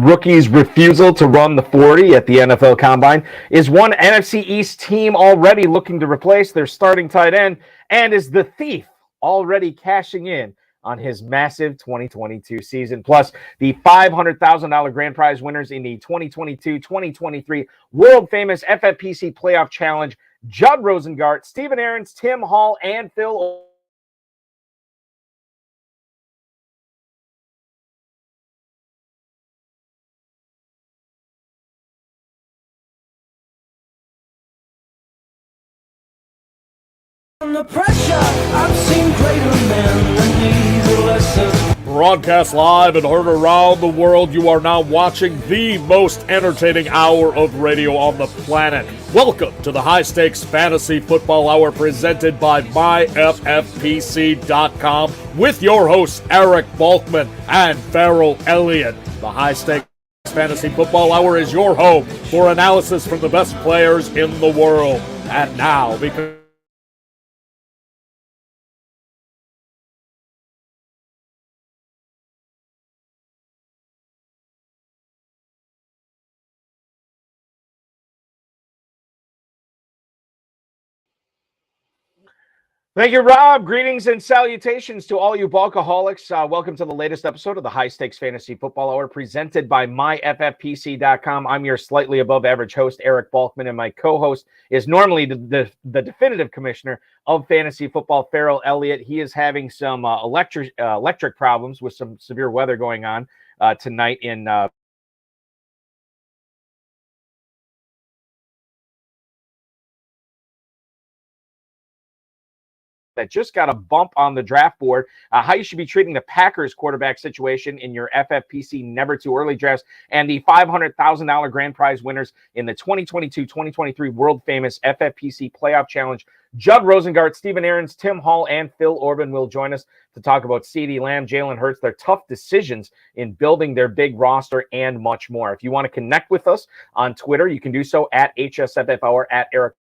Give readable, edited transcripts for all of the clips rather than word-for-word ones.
rookie's refusal to run the 40 at the NFL Combine? Is one NFC East team already looking to replace their starting tight end? And is the thief already cashing in on his massive 2022 season? Plus, the $500,000 grand prize winners in the 2022-2023 world-famous FFPC playoff challenge, Judd Rosengart, Stephen Aarons, Tim Hall, and Phil. The pressure, I've seen greater men than these lessons. Broadcast live and heard around the world, you are now watching the most entertaining hour of radio on the planet. Welcome to the High Stakes Fantasy Football Hour presented by MyFFPC.com with your hosts Eric Balkman and Farrell Elliott. The High Stakes Fantasy Football Hour is your home for analysis from the best players in the world. And now, because Thank you, Rob. Greetings and salutations to all you Balkaholics. Welcome to the latest episode of the High Stakes Fantasy Football Hour presented by MyFFPC.com. I'm your slightly above average host, Eric Balkman, and my co-host is normally the definitive commissioner of fantasy football, Farrell Elliott. He is having some electric problems with some severe weather going on tonight in that just got a bump on the draft board, how you should be treating the Packers quarterback situation in your FFPC Never Too Early drafts, and the $500,000 grand prize winners in the 2022-2023 world-famous FFPC playoff challenge. Judd Rosengart, Stephen Aarons, Tim Hall, and Phil Orban will join us to talk about CeeDee Lamb, Jalen Hurts, their tough decisions in building their big roster, and much more. If you want to connect with us on Twitter, you can do so at HSFF Hour, at Eric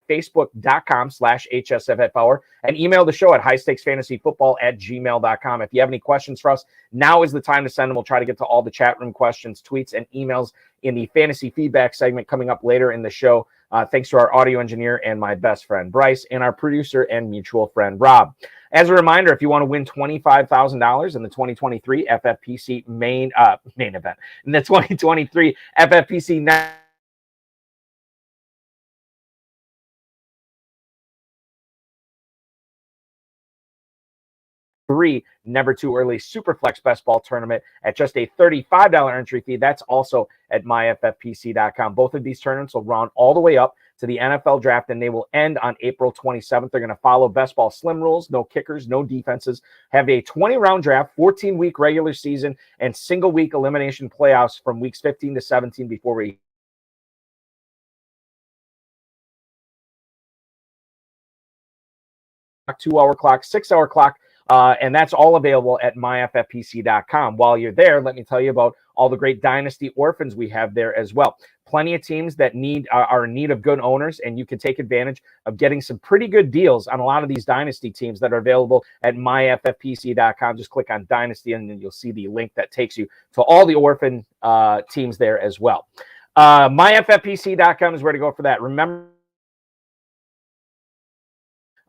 Facebook.com/HSFF Hour, and email the show at highstakesfantasyfootball@gmail.com. If you have any questions for us, now is the time to send them. We'll try to get to all the chat room questions, tweets, and emails in the fantasy feedback segment coming up later in the show. Thanks to our audio engineer and my best friend, Bryce, and our producer and mutual friend, Rob. As a reminder, if you want to win $25,000 in the 2023 FFPC main event, in the 2023 FFPC Never Too Early Superflex Best Ball Tournament at just a $35 entry fee. That's also at myffpc.com. Both of these tournaments will run all the way up to the NFL draft, and they will end on April 27th. They're going to follow best ball slim rules, no kickers, no defenses, have a 20-round draft, 14-week regular season, and single-week elimination playoffs from weeks 15 to 17 before we 2-hour clock, 6-hour clock, and that's all available at myffpc.com. While you're there, let me tell you about all the great Dynasty Orphans we have there as well. Plenty of teams that are in need of good owners, and you can take advantage of getting some pretty good deals on a lot of these Dynasty teams that are available at myffpc.com. Just click on Dynasty, and then you'll see the link that takes you to all the Orphan teams there as well. Myffpc.com is where to go for that. Remember,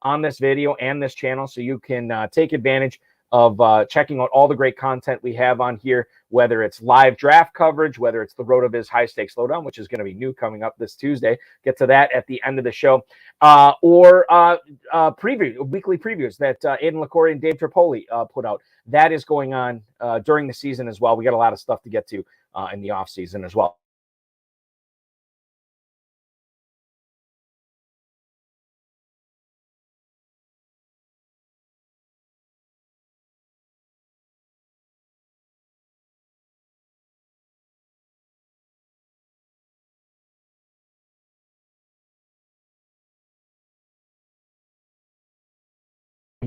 on this video and this channel, so you can take advantage of checking out all the great content we have on here, whether it's live draft coverage, whether it's the RotoViz High Stakes Lowdown, which is going to be new coming up this Tuesday. Get to that at the end of the show, or weekly previews that Aiden LaCour and Dave Tripoli put out. That is going on during the season as well. We got a lot of stuff to get to in the off season as well.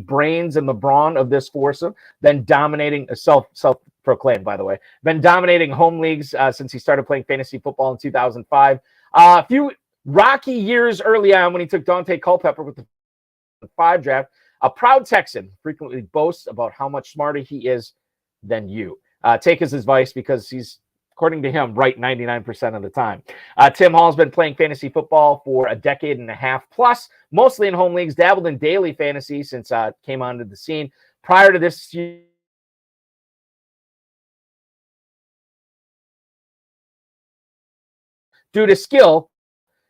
Brains and the brawn of this foursome, then dominating self-proclaimed, by the way, been dominating home leagues since he started playing fantasy football in 2005. A few rocky years early on when he took Dante Culpepper with the 2005 draft. A proud Texan frequently boasts about how much smarter he is than you. Take his advice because he's, according to him, right 99% of the time. Tim Hall's been playing fantasy football for a decade and a half plus, mostly in home leagues, dabbled in daily fantasy since came onto the scene. Prior to this year, due to skill,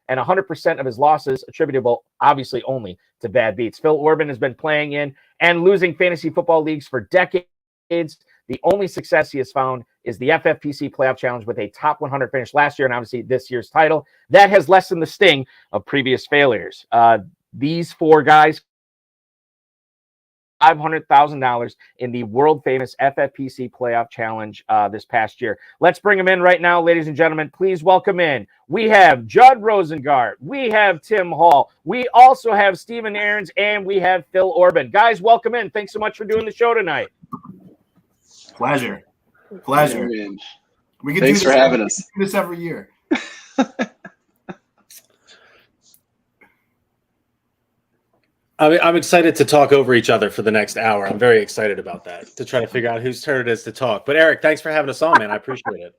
and 100% of his losses attributable, obviously, only to bad beats. Phil Orban has been playing in and losing fantasy football leagues for decades. The only success he has found is the FFPC Playoff Challenge with a top 100 finish last year and obviously this year's title. That has lessened the sting of previous failures. These four guys, $500,000 in the world-famous FFPC Playoff Challenge this past year. Let's bring them in right now, ladies and gentlemen. Please welcome in. We have Judd Rosengart. We have Tim Hall. We also have Steven Aarons, and we have Phil Orban. Guys, welcome in. Thanks so much for doing the show tonight. Pleasure. We can Thanks for having us. Do this every year. I'm excited to talk over each other for the next hour. I'm very excited about that, to try to figure out whose turn it is to talk. But Eric, thanks for having us on, man. I appreciate it.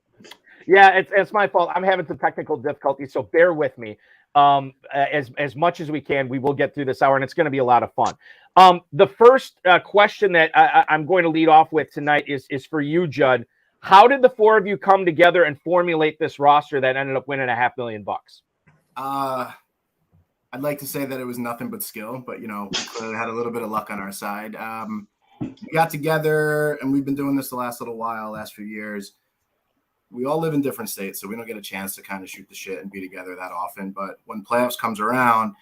Yeah, it's my fault. I'm having some technical difficulties, so bear with me. As much as we can, we will get through this hour, and it's going to be a lot of fun. The first question that I'm going to lead off with tonight is for you, Judd. How did the four of you come together and formulate this roster that ended up winning $500,000? I'd like to say that it was nothing but skill, but, we clearly had a little bit of luck on our side. We got together, and we've been doing this the last few years. We all live in different states, so we don't get a chance to kind of shoot the shit and be together that often. But when playoffs comes around,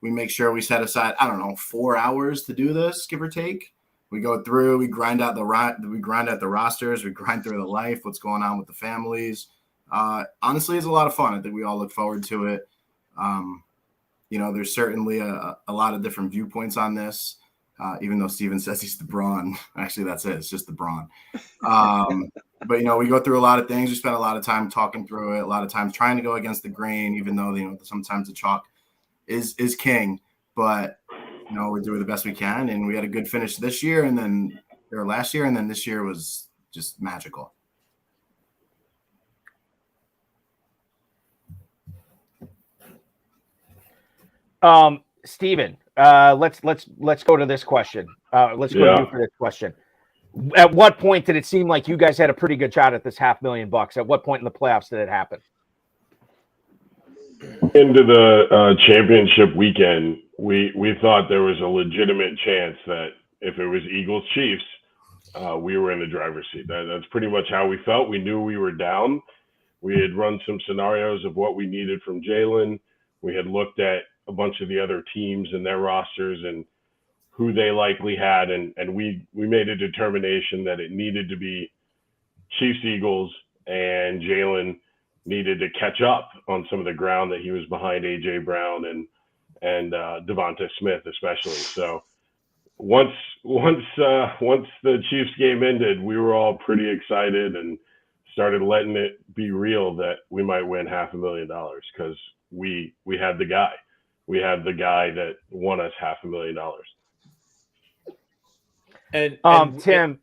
we make sure we set aside, 4 hours to do this, give or take. We go through, we grind out the rosters, we grind through the life, what's going on with the families. Honestly, it's a lot of fun. I think we all look forward to it. There's certainly a lot of different viewpoints on this, even though Steven says he's the Braun. Actually, that's it. It's just the Braun. But, we go through a lot of things. We spend a lot of time talking through it, a lot of times trying to go against the grain, even though, sometimes the chalk is king. But, we're doing the best we can. And we had a good finish last year, and then this year was just magical. Steven, let's go to this question. Let's go to you for this question. At what point did it seem like you guys had a pretty good shot at this $500,000? At what point in the playoffs did it happen? Into the championship weekend, we thought there was a legitimate chance that if it was Eagles Chiefs, we were in the driver's seat. That's pretty much how we felt. We knew we were down. We had run some scenarios of what we needed from Jalen. We had looked at a bunch of the other teams and their rosters and who they likely had. And we made a determination that it needed to be Chiefs, Eagles, and Jalen needed to catch up on some of the ground that he was behind A.J. Brown and Devonta Smith, especially. So once the Chiefs game ended, we were all pretty excited and started letting it be real that we might win $500,000 because we had the guy. We had the guy that won us $500,000. And Tim,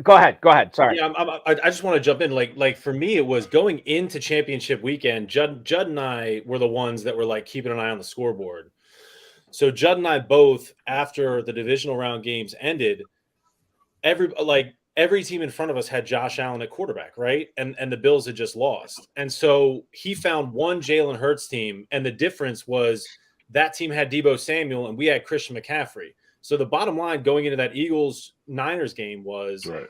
go ahead. Sorry. Yeah, I just want to jump in. Like for me, it was going into championship weekend. Judd and I were the ones that were like keeping an eye on the scoreboard. So Judd and I both, after the divisional round games ended, every team in front of us had Josh Allen at quarterback, right? And the Bills had just lost. And so he found one Jalen Hurts team, and the difference was that team had Deebo Samuel and we had Christian McCaffrey. So the bottom line going into that Eagles-Niners game was right.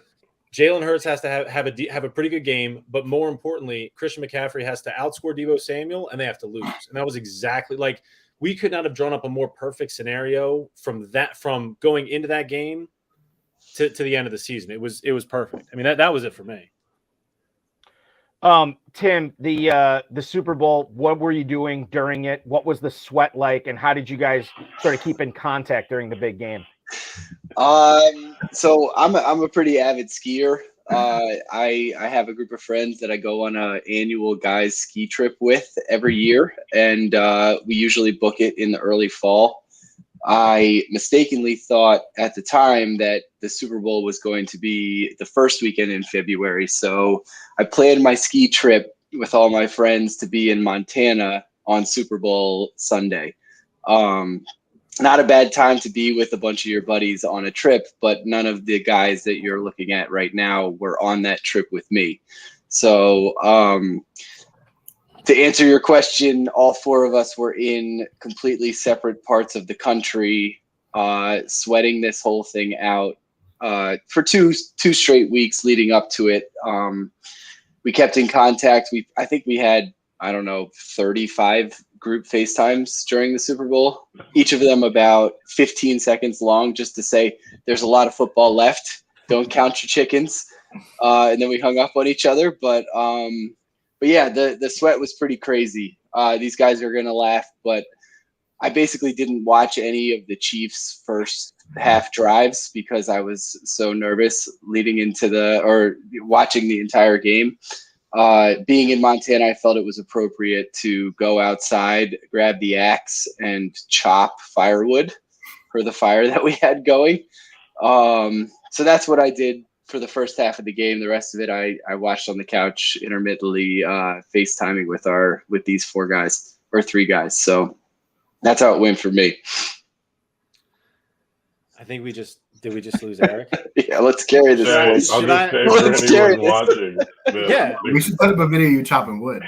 Jalen Hurts has to have a pretty good game, but more importantly, Christian McCaffrey has to outscore Deebo Samuel, and they have to lose. And that was exactly like we could not have drawn up a more perfect scenario from going into that game to the end of the season. It was perfect. I mean, that was it for me. Tim, the Super Bowl, what were you doing during it? What was the sweat like, and how did you guys sort of keep in contact during the big game? So I'm a pretty avid skier. I have a group of friends that I go on an annual guys ski trip with every year, and we usually book it in the early fall. I mistakenly thought at the time that the Super Bowl was going to be the first weekend in February. So I planned my ski trip with all my friends to be in Montana on Super Bowl Sunday. Not a bad time to be with a bunch of your buddies on a trip, but none of the guys that you're looking at right now were on that trip with me. So to answer your question, all four of us were in completely separate parts of the country, sweating this whole thing out for two straight weeks leading up to it. We kept in contact. I think we had, 35 group FaceTimes during the Super Bowl, each of them about 15 seconds long, just to say there's a lot of football left. Don't count your chickens. And then we hung up on each other. But yeah, the sweat was pretty crazy. These guys are going to laugh, but I basically didn't watch any of the Chiefs' first half drives because I was so nervous leading into watching the entire game. Being in Montana, I felt it was appropriate to go outside, grab the axe, and chop firewood for the fire that we had going. So that's what I did for the first half of the game. The rest of it, I watched on the couch intermittently, FaceTiming with these four guys or three guys. So that's how it went for me. I think did we just lose Eric? Yeah, let's carry this. I'll just say for anyone watching. Yeah. We should put up a video of you chopping wood.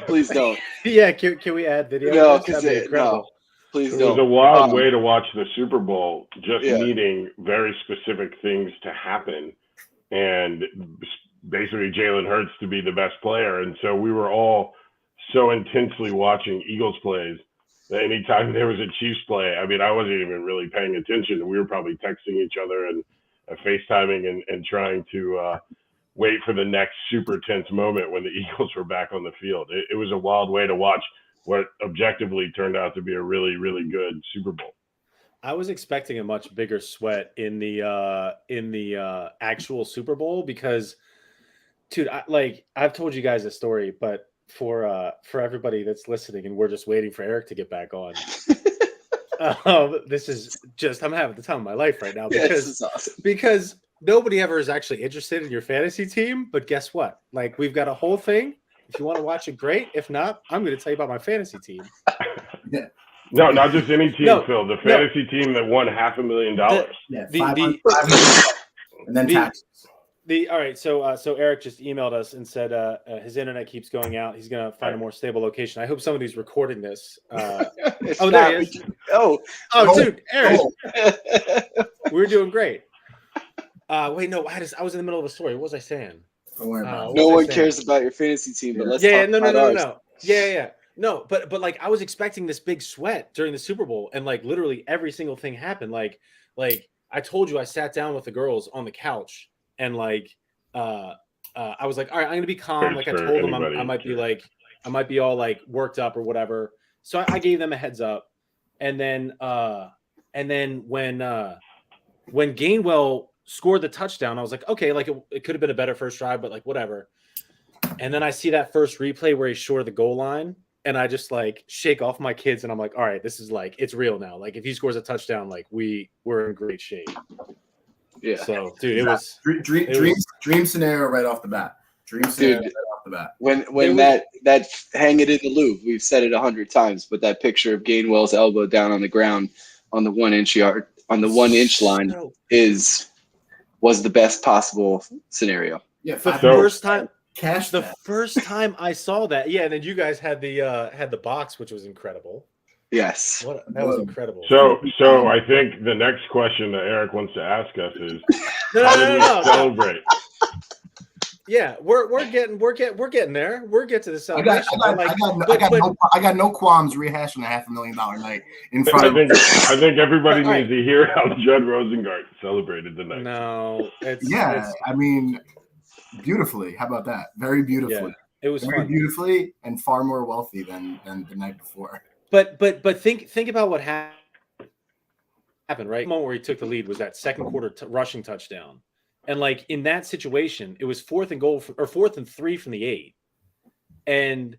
Please don't. Yeah, can we add video? No, That'd because be incredible. no. Please It don't. was a wild way to watch the Super Bowl, just Yeah. needing very specific things to happen. And basically Jalen Hurts to be the best player. And so we were all so intensely watching Eagles plays that anytime there was a Chiefs play, I mean, I wasn't even really paying attention. We were probably texting each other and FaceTiming and trying to wait for the next super tense moment when the Eagles were back on the field. It was a wild way to watch what objectively turned out to be a really, really good Super Bowl. I was expecting a much bigger sweat in the actual Super Bowl because, dude, I've told you guys a story, but for everybody that's listening and we're just waiting for Eric to get back on, this is just I'm having the time of my life right now because This is awesome. because nobody ever is actually interested in your fantasy team. But guess what? Like we've got a whole thing. If you want to watch it, great. If not, I'm going to tell you about my fantasy team. Yeah. No, not just any team, No, Phil. The fantasy team that won $500,000. Yeah, The- 500, and then the- taxes. All right, so Eric just emailed us and said his internet keeps going out. He's going to find a more stable location. I hope somebody's recording this. It's Oh, not- there he is. Oh, Dude, Eric, Oh, we were doing great. Wait, no, I was in the middle of a story. What was I saying? don't worry about it. What no was I one saying? cares about your fantasy team, but let's Yeah, talk no, about ours. no. Yeah. No, but like I was expecting this big sweat during the Super Bowl, and like literally every single thing happened. Like I told you, I sat down with the girls on the couch, and like I was like, all right, I'm gonna be calm. Like I For told them anybody, I might be sure. like I might be all like worked up or whatever. So I gave them a heads up, and then when Gainwell scored the touchdown, I was like, okay, like it could have been a better first drive, but like whatever. And then I see that first replay where he's short of the goal line, and I just like shake off my kids, and I'm like, all right, this is like it's real now. Like if he scores a touchdown, like we're in great shape. Yeah. So, dude, it was Dream scenario right off the bat. Dream scenario right off the bat. When that hang it in the loop, we've said it 100 times, but that picture of Gainwell's elbow down on the ground on the 1 inch yard on the 1 inch line was the best possible scenario. Yeah, the 500 first time. cash. The that. first time I saw that, yeah, and then you guys had the box, which was incredible. Yes. That was incredible. So I think the next question that Eric wants to ask us is, how did we no. celebrate? Yeah, we're getting there. We're getting to the celebration. I got no qualms rehashing a $500,000 night in front of. I think everybody All needs to hear how Judd Rosengart celebrated the night. No, I mean, beautifully. How about that? Very beautifully. Yeah, it was very fun. beautifully and far more wealthy than the night before. But think about what happened. Right, the moment where he took the lead was that second quarter rushing touchdown, and like in that situation, it was 4th and 3 from the 8, and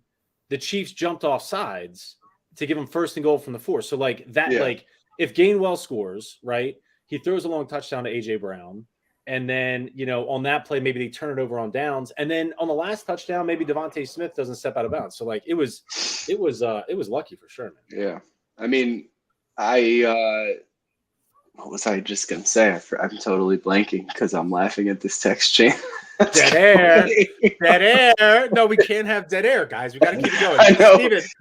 the Chiefs jumped off sides to give him 1st and goal from the 4. So like that, like if Gainwell scores, right, he throws a long touchdown to AJ Brown. And then, on that play, maybe they turn it over on downs. And then on the last touchdown, maybe Devontae Smith doesn't step out of bounds. So like it was lucky for sure, man. Yeah. I mean, what was I just going to say? I'm totally blanking because I'm laughing at this text chain. Dead air. Dead air. No, we can't have dead air, guys. We got to keep it going. I know.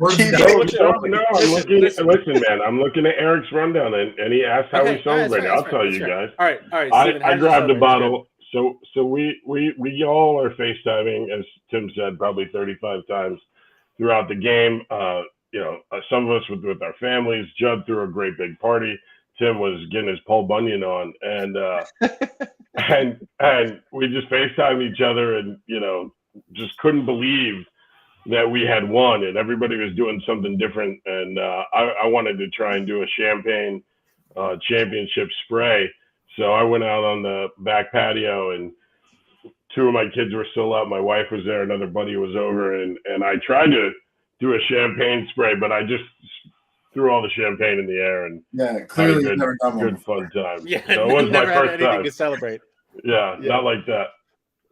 Steven, listen, man. I'm looking at Eric's rundown, and he asked how we celebrated. I'll tell you guys. All right. Steven, I grabbed a bottle. So we all are FaceTiming, as Tim said, probably 35 times throughout the game. Some of us with our families. Judd threw a great big party. Tim was getting his Paul Bunyan on, and we just FaceTimed each other, and just couldn't believe that we had won, and everybody was doing something different. And I wanted to try and do a champagne championship spray, so I went out on the back patio, and two of my kids were still up. My wife was there, another buddy was over, and I tried to do a champagne spray, but I just threw all the champagne in the air, and clearly you've never done one. Good fun time. Yeah, so it was my first time to celebrate. Yeah, not like that.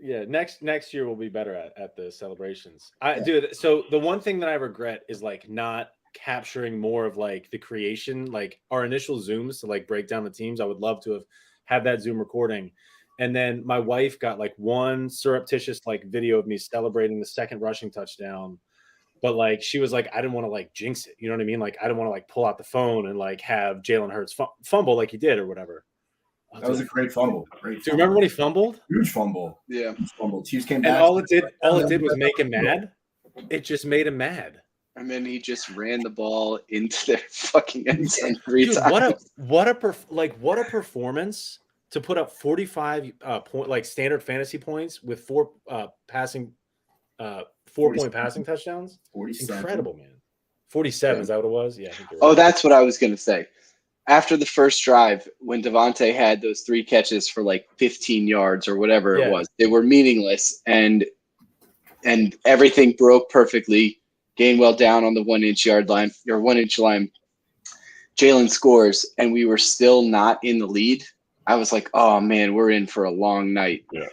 Yeah, next year we'll be better at the celebrations. Dude, so the one thing that I regret is like not capturing more of like the creation, like our initial Zooms to like break down the teams. I would love to have had that Zoom recording. And then my wife got like one surreptitious like video of me celebrating the second rushing touchdown. But like she was like, I didn't want to like jinx it. You know what I mean? Like I didn't want to like pull out the phone and like have Jalen Hurts fumble like he did or whatever. That was a great fumble. Do you remember when he fumbled? Huge fumble. Yeah. Huge fumble. Chiefs came back. And all it did was make him mad. It just made him mad. And then he just ran the ball into their fucking end zone 3 times. What a performance to put up 45 like standard fantasy points with 4 4-point passing touchdowns. 47. Incredible, man. 47, is that what it was? Yeah. I think right. That's what I was going to say. After the first drive, when Devontae had those 3 catches for like 15 yards or whatever it was, they were meaningless, and everything broke perfectly. Gainwell down on the 1-inch line. Jalen scores, and we were still not in the lead. I was like, oh man, we're in for a long night. Yeah.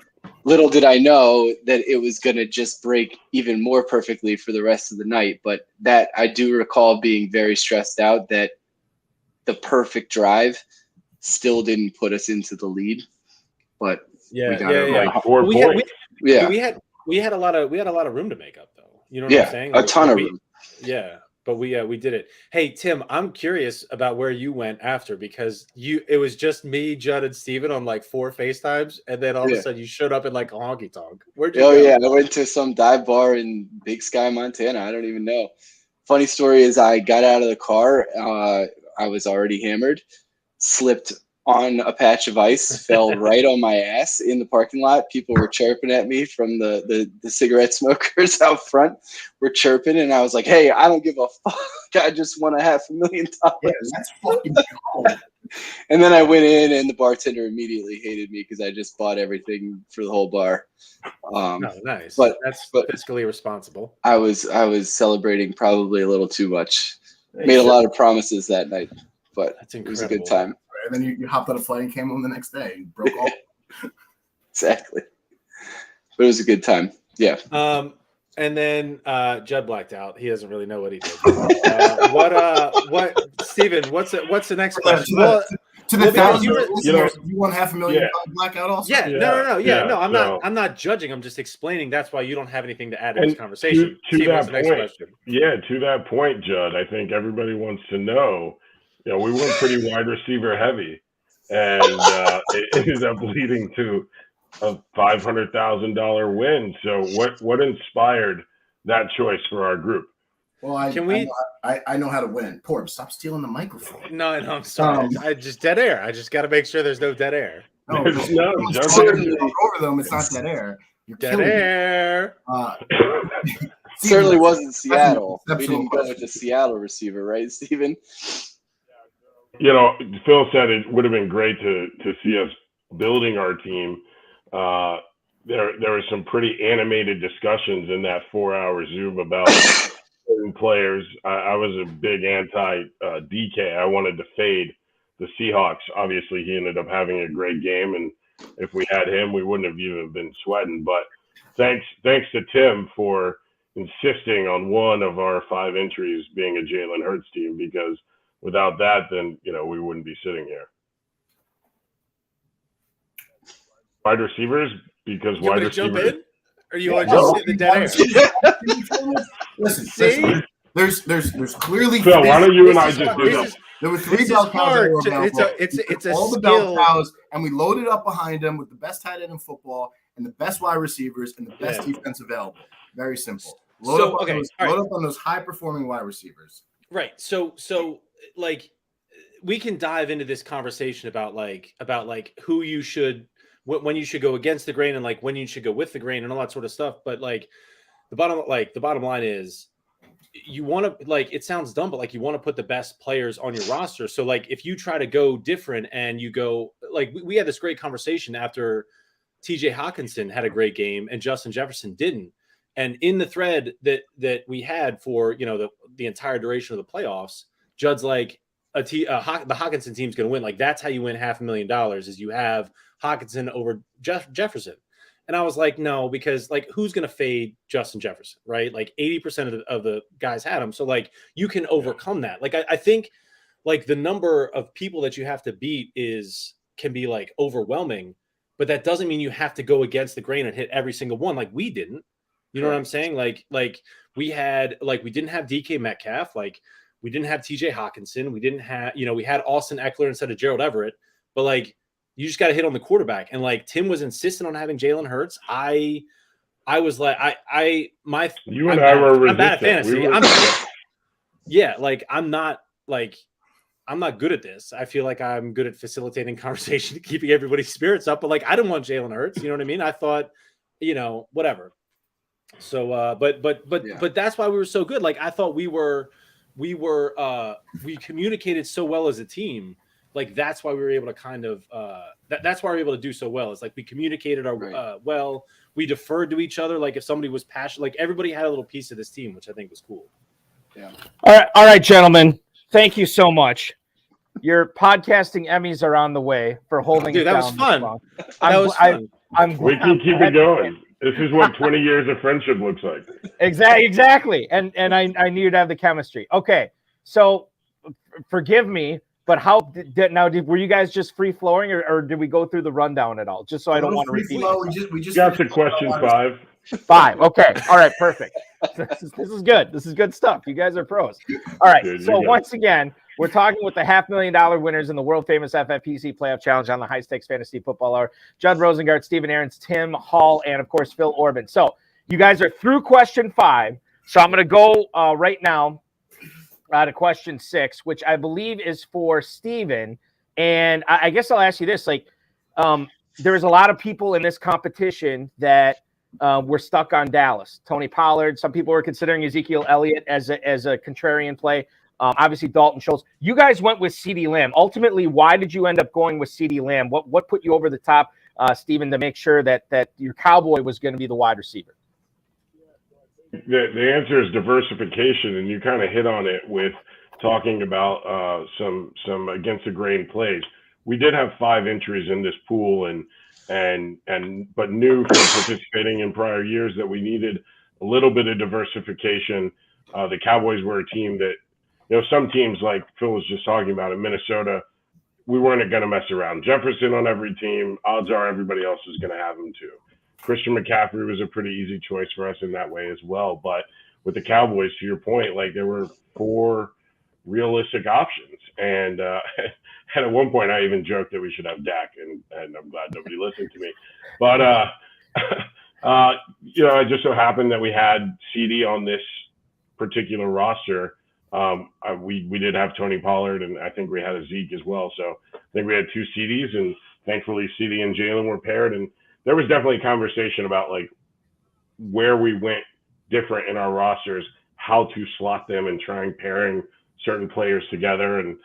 Little did I know that it was going to just break even more perfectly for the rest of the night. But that I do recall being very stressed out that the perfect drive still didn't put us into the lead. But we got 4 points. We had a lot of room to make up though. You know what I'm saying? Like, a ton of room. Yeah. But we did it. Hey, Tim, I'm curious about where you went after, because it was just me, Judd, and Steven on like 4 FaceTimes, and then all of a sudden you showed up in like a honky tonk. Where'd you go? Yeah, I went to some dive bar in Big Sky, Montana. I don't even know. Funny story is I got out of the car. I was already hammered, slipped on a patch of ice, fell right on my ass in the parking lot. People were chirping at me from the cigarette smokers out front were chirping, and I was like, hey, I don't give a fuck. I just won $500,000. Yeah, that's fucking cool. And then I went in, and the bartender immediately hated me because I just bought everything for the whole bar. Nice. But that's fiscally responsible. I was celebrating probably a little too much. Made a lot of promises that night, but it was a good time. And then you hopped on a flight and came home the next day and broke all. Exactly. But it was a good time. Yeah. And then Judd blacked out. He doesn't really know what he did. What Steven, what's the next question? To the thousands of listeners, you won $500,000 blackout also? Yeah, no, I'm not judging. I'm just explaining. That's why you don't have anything to add to this conversation. To that point, to that point, Judd, I think everybody wants to know, we were pretty wide receiver heavy, and it ended up leading to a $500,000 win. So what inspired that choice for our group? Well, I know how to win. Poor, stop stealing the microphone. No, I'm sorry. I just dead air. I just got to make sure there's no dead air. No, certainly over them. It's not dead air. You're dead air. Certainly wasn't Seattle. We didn't go with the Seattle receiver, right, Steven? Phil said it would have been great to see us building our team. There were some pretty animated discussions in that 4-hour Zoom about certain players. I was a big anti DK. I wanted to fade the Seahawks. Obviously, he ended up having a great game, and if we had him, we wouldn't have even been sweating. But thanks to Tim for insisting on one of our 5 entries being a Jalen Hurts team, because without that, then we wouldn't be sitting here. Wide receivers, because wide jump receivers. in? Or you want to just sit in the dead air? Listen, there's clearly. Phil, why don't you and I just do this? There were 3 bell cows that were available. It's a all the skill. bell cows, and we loaded up behind them with the best tight end in football and the best wide receivers and the best defense available. Very simple. Load up on those high performing wide receivers. Right. So like we can dive into this conversation about who you should, when you should go against the grain and like when you should go with the grain and all that sort of stuff. But like the bottom line is, you want to, like, it sounds dumb, but like you want to put the best players on your roster. So like if you try to go different and you go, like we had this great conversation after TJ Hawkinson had a great game and Justin Jefferson didn't. And in the thread that we had for, the entire duration of the playoffs, Judd's like, the Hawkinson team's going to win. Like, that's how you win $500,000 is you have Hawkinson over Jefferson. And I was like, no, because like, who's going to fade Justin Jefferson, right? Like 80% of the guys had him. So like, you can overcome that. Like, I think like the number of people that you have to beat can be like overwhelming, but that doesn't mean you have to go against the grain and hit every single one. Like we didn't, you know what I'm saying? Like we didn't have DK Metcalf. Like we didn't have TJ Hawkinson. We didn't have, we had Austin Eckler instead of Gerald Everett, but like, you just got to hit on the quarterback. And like Tim was insistent on having Jalen Hurts. I was like, you and I were resistant. I'm bad at fantasy. I'm not good at this. I feel like I'm good at facilitating conversation, keeping everybody's spirits up. But like, I didn't want Jalen Hurts. You know what I mean? I thought, whatever. So, but that's why we were so good. Like, I thought we communicated so well as a team. Like, that's why we were able to kind of that's why we were able to do so well. It's like we communicated well. We deferred to each other. Like if somebody was passionate, like everybody had a little piece of this team, which I think was cool. Yeah. All right, gentlemen. Thank you so much. Your podcasting Emmys are on the way for holding it down. That was fun. We can keep it going. This is what 20 years of friendship looks like. Exactly. And I knew you'd have the chemistry. Okay. So forgive me. But were you guys just free flowing, or did we go through the rundown at all? Just so I don't want to repeat. We just got to question 5. 5. Okay. All right. Perfect. This is good. This is good stuff. You guys are pros. All right. Dude, so once again, we're talking with the $500,000 winners in the world famous FFPC playoff challenge on the High Stakes Fantasy Football Hour. Judd Rosengart, Stephen Aarons, Tim Hall, and of course Phil Orban. So you guys are through question 5. So I'm going to go right now to question 6, which I believe is for Stephen. And I guess I'll ask you this: like, there's a lot of people in this competition that were stuck on Dallas. Tony Pollard. Some people were considering Ezekiel Elliott as a contrarian play. Obviously, Dalton Schultz. You guys went with CeeDee Lamb. Ultimately, why did you end up going with CeeDee Lamb? What put you over the top, Stephen, to make sure that your Cowboy was going to be the wide receiver? The answer is diversification, and you kind of hit on it with talking about some against the grain plays. We did have 5 entries in this pool, but knew from participating in prior years that we needed a little bit of diversification. The Cowboys were a team that, some teams like Phil was just talking about in Minnesota, we weren't going to mess around. Jefferson on every team, odds are everybody else is going to have him too. Christian McCaffrey was a pretty easy choice for us in that way as well. But with the Cowboys, to your point, like there were 4 realistic options. And at one point, I even joked that we should have Dak, and I'm glad nobody listened to me. But, it just so happened that we had CD on this particular roster. We did have Tony Pollard, and I think we had a Zeke as well. So I think we had 2 CDs, and thankfully CD and Jalen were paired. And there was definitely a conversation about like where we went different in our rosters, how to slot them and trying pairing certain players together. And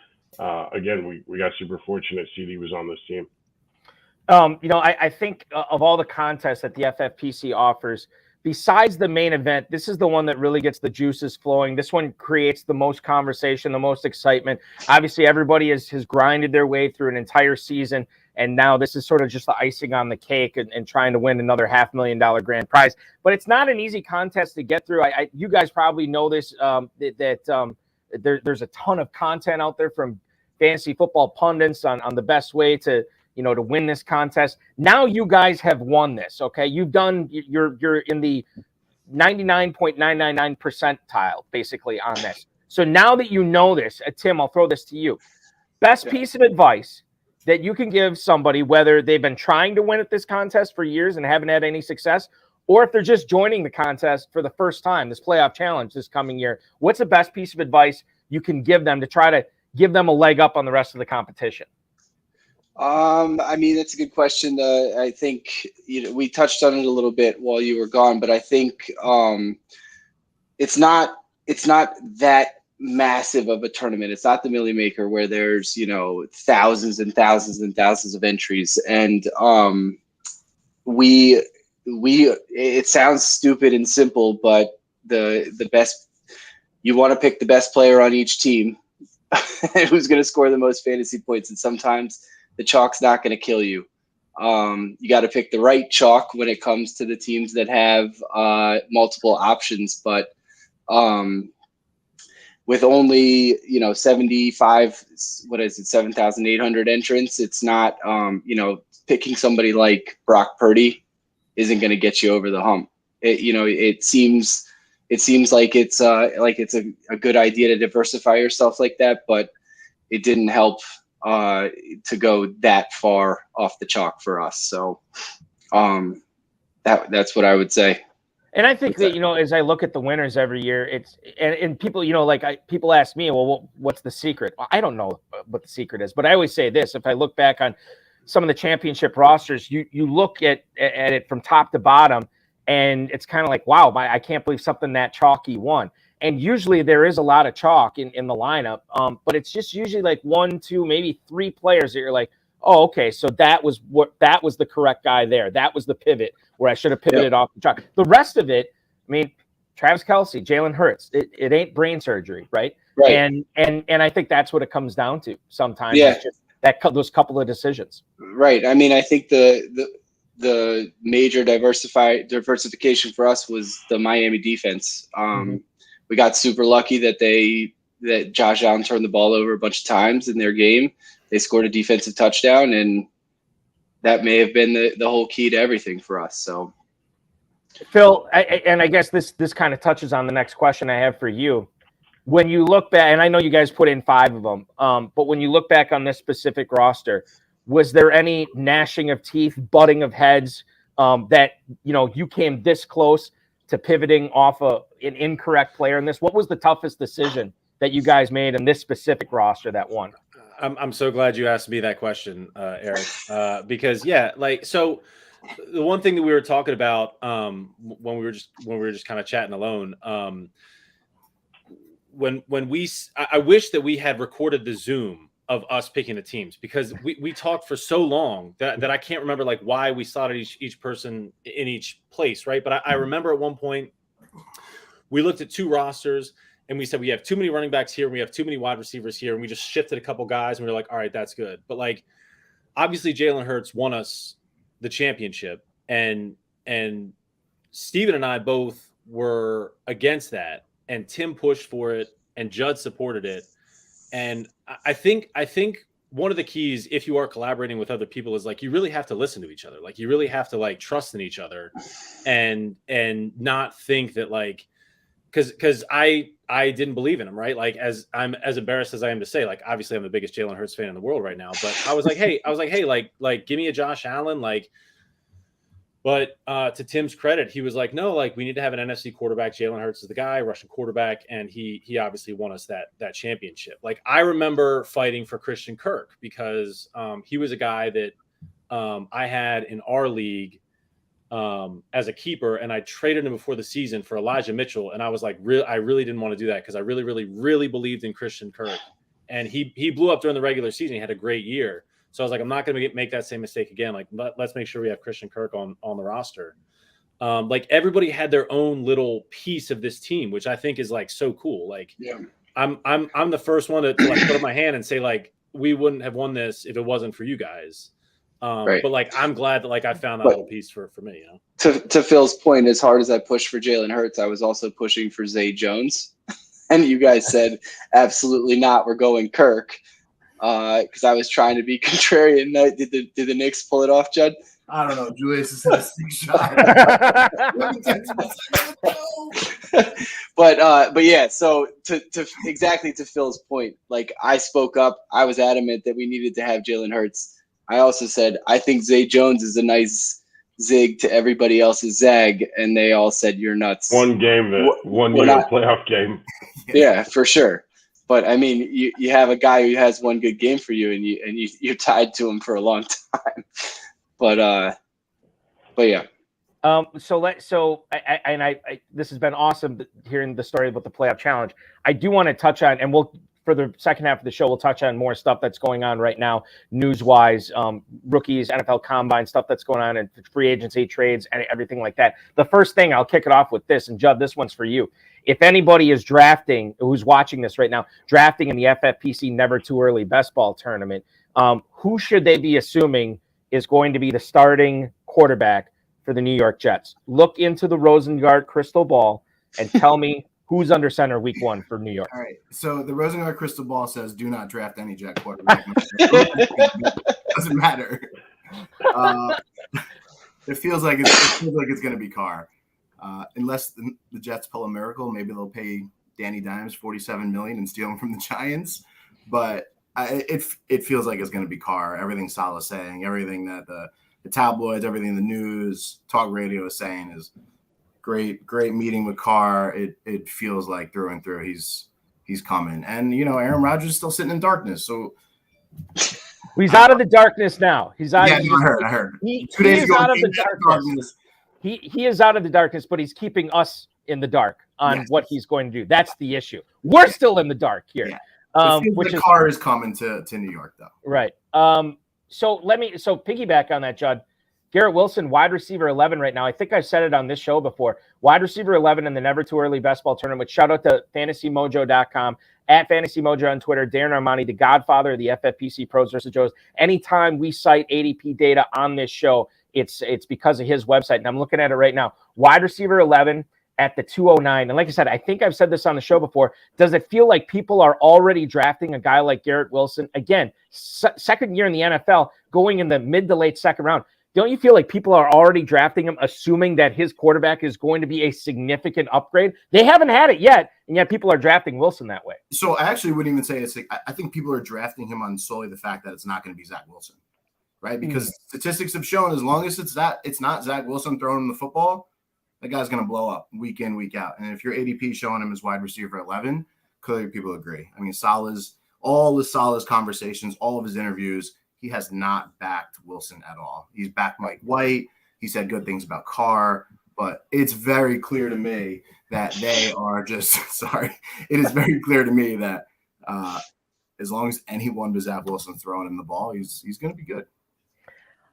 again, we got super fortunate CD was on this team. I think of all the contests that the FFPC offers, besides the main event, this is the one that really gets the juices flowing. This one creates the most conversation, the most excitement. Obviously, everybody has grinded their way through an entire season, and now this is sort of just the icing on the cake and trying to win another $500,000 grand prize. But it's not an easy contest to get through. You guys probably know this, there's a ton of content out there from fantasy football pundits on the best way to win this contest. Now you guys have won this. Okay. You're in the 99.999 percentile basically on this. So now that you know this, Tim, I'll throw this to you. Best piece of advice that you can give somebody, whether they've been trying to win at this contest for years and haven't had any success, or if they're just joining the contest for the first time, this playoff challenge this coming year, what's the best piece of advice you can give them to try to give them a leg up on the rest of the competition? I mean, that's a good question. I think we touched on it a little bit while you were gone, but I think it's not that massive of a tournament. It's not the Millie Maker where there's thousands and thousands and thousands of entries, and it sounds stupid and simple, but the best, you want to pick the best player on each team who's going to score the most fantasy points, and sometimes the chalk's not going to kill you. You got to pick the right chalk when it comes to the teams that have multiple options. But with only 7,800 entrants, it's not picking somebody like Brock Purdy isn't going to get you over the hump. It seems like it's a good idea to diversify yourself like that, but it didn't help to go that far off the chalk for us. So that's what I would say. And I think that, as I look at the winners every year, it's and people, people ask me, well, what's the secret? Well, I don't know what the secret is, but I always say this: if I look back on some of the championship rosters, you look at it from top to bottom, and it's kind of like, wow, I can't believe something that chalky won. And usually there is a lot of chalk in the lineup, but it's just usually like 1, 2, maybe 3 players that you're like, oh, okay, so that was the correct guy there. That was the pivot where I should have pivoted off the chalk. The rest of it, I mean, Travis Kelce, Jalen Hurts, it ain't brain surgery, right? Right. And I think that's what it comes down to sometimes. Yeah. It's just those couple of decisions. Right. I mean, I think the major diversification for us was the Miami defense. We got super lucky that Josh Allen turned the ball over a bunch of times in their game. They scored a defensive touchdown, and that may have been the whole key to everything for us. So, Phil, I guess this kind of touches on the next question I have for you. When you look back, and I know you guys put in 5 of them, but when you look back on this specific roster, was there any gnashing of teeth, butting of heads that you came this close to pivoting off an incorrect player in this? What was the toughest decision that you guys made in this specific roster that won? I'm so glad you asked me that question, Eric, because so the one thing that we were talking about when we were just kind of chatting alone, I wish that we had recorded the Zoom of us picking the teams, because we talked for so long that I can't remember why we slotted each person in each place, right? But I remember at one point we looked at 2 rosters and we said we have too many running backs here and we have too many wide receivers here, and we just shifted a couple guys and we were like, all right, that's good. But obviously Jalen Hurts won us the championship, and Steven and I both were against that, and Tim pushed for it and Judd supported it. And I think one of the keys, if you are collaborating with other people, is you really have to listen to each other. You really have to trust in each other, and not think that because I didn't believe in him, right? As embarrassed as I am to say, obviously I'm the biggest Jalen Hurts fan in the world right now, but I was like, hey, give me a Josh Allen, But to Tim's credit, he was like, no, we need to have an NFC quarterback. Jalen Hurts is the guy, Russian quarterback, and he obviously won us that championship. I remember fighting for Christian Kirk because he was a guy that I had in our league as a keeper, and I traded him before the season for Elijah Mitchell, and I was like, I really didn't want to do that because I really, really, really believed in Christian Kirk, and he blew up during the regular season. He had a great year. So I was like, I'm not going to make that same mistake again. Let's make sure we have Christian Kirk on the roster. Like everybody had their own little piece of this team, which I think is like so cool. Like I'm the first one to like put up my hand and say like we wouldn't have won this if it wasn't for you guys. Right. But like I'm glad that like I found that little piece for me. You know? To Phil's point, as hard as I pushed for Jalen Hurts, I was also pushing for Zay Jones, and you guys said absolutely not. We're going Kirk because I was trying to be contrarian. Did the Knicks pull it off, Judd? I don't know. Julius is in a six shot. But yeah. So to exactly to Phil's point, like I spoke up. I was adamant that we needed to have Jalen Hurts. I also said I think Zay Jones is a nice zig to everybody else's zag, and they all said you're nuts. One playoff game. Yeah, for sure. But I mean, you have a guy who has one good game for you, and you're tied to him for a long time. But yeah. This has been awesome hearing the story about the playoff challenge. I do want to touch on, and for the second half of the show, we'll touch on more stuff that's going on right now, news-wise, rookies, NFL Combine, stuff that's going on, and free agency trades, and everything like that. The first thing, I'll kick it off with this, and Judd, this one's for you. If anybody is drafting, who's watching this right now, drafting in the FFPC Never Too Early Best Ball Tournament, who should they be assuming is going to be the starting quarterback for the New York Jets? Look into the Rosengart crystal ball and tell me who's under center week 1 for New York. All right. So the Rosengart crystal ball says do not draft any Jet quarterback. Doesn't matter. It feels like it's going to be Carr. Unless the Jets pull a miracle, maybe they'll pay Danny Dimes $47 million and steal him from the Giants. But it feels like it's going to be Carr. Everything Salah's saying, everything that the tabloids, everything the news, talk radio is saying is great meeting with Carr. It feels like through and through he's coming. And Aaron Rodgers is still sitting in darkness. So he's out of the darkness now. He's out. Yeah, I heard. He is out of the darkness. He is out of the darkness, but he's keeping us in the dark on what he's going to do. That's the issue. We're still in the dark here. Yeah. Which Carr is coming to New York though. Right. So piggyback on that, Judd. Garrett Wilson, wide receiver 11 right now. I think I said it on this show before. Wide receiver 11 in the Never Too Early Best Ball Tournament. Shout out to FantasyMojo.com, at FantasyMojo on Twitter. Darren Armani, the godfather of the FFPC Pros versus Joes. Anytime we cite ADP data on this show, it's because of his website. And I'm looking at it right now. Wide receiver 11 at the 209. And like I said, I think I've said this on the show before. Does it feel like people are already drafting a guy like Garrett Wilson? Again, second year in the NFL, going in the mid to late second round. Don't you feel like people are already drafting him, assuming that his quarterback is going to be a significant upgrade? They haven't had it yet, and yet people are drafting Wilson that way. So I actually wouldn't even say it's like, I think people are drafting him on solely the fact that it's not going to be Zach Wilson, right? Because statistics have shown as long as it's not Zach Wilson throwing him the football, that guy's going to blow up week in, week out. And if your ADP showing him as wide receiver 11, clearly people agree. I mean, all the Salah's conversations, all of his interviews, he has not backed Wilson at all. He's backed Mike White. He said good things about Carr, but it's very clear to me that they are just sorry. It is very clear to me that as long as anyone but Zach Wilson throwing him the ball, he's going to be good.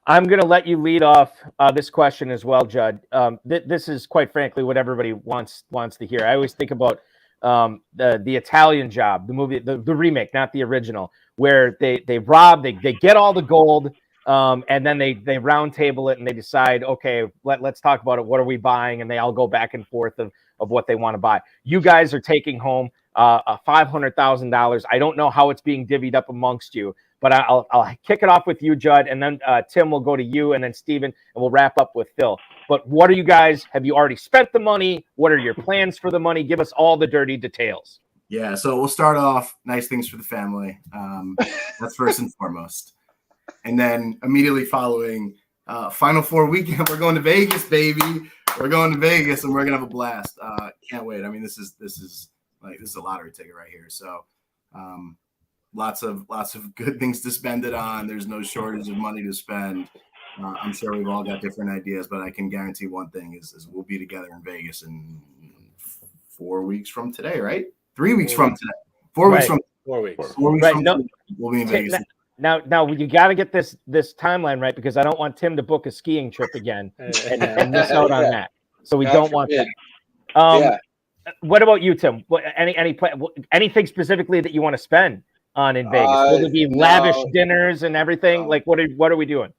I'm going to let you lead off this question as well, Judd. This is quite frankly what everybody wants to hear. I always think about the Italian Job, the movie, the remake, not the original, where they rob, they get all the gold, and then they round table it and they decide, okay, let's talk about it. What are we buying? And they all go back and forth of what they want to buy. You guys are taking home $500,000. I don't know how it's being divvied up amongst you, but I'll kick it off with you, Judd, and then Tim will go to you, and then Steven, and we'll wrap up with Phil. But what are you guys? Have you already spent the money? What are your plans for the money? Give us all the dirty details. Yeah, so we'll start off nice things for the family. That's first and foremost. And then immediately following Final Four weekend, we're going to Vegas, baby. We're going to Vegas, and we're gonna have a blast. Can't wait. I mean, this is a lottery ticket right here. So lots of good things to spend it on. There's no shortage of money to spend. I'm sure we've all got different ideas, but I can guarantee one thing is we'll be together in Vegas in 4 weeks from today, right? 3 weeks from today. 4 weeks from 4 weeks. 4 weeks Right. from today, we'll be in Vegas. Now you got to get this timeline right, because I don't want Tim to book a skiing trip again and miss out on that. So we God don't want forbid. that. Yeah. What about you, Tim? Anything specifically that you want to spend on in Vegas? Will there be lavish dinners and everything? Like, what are we doing?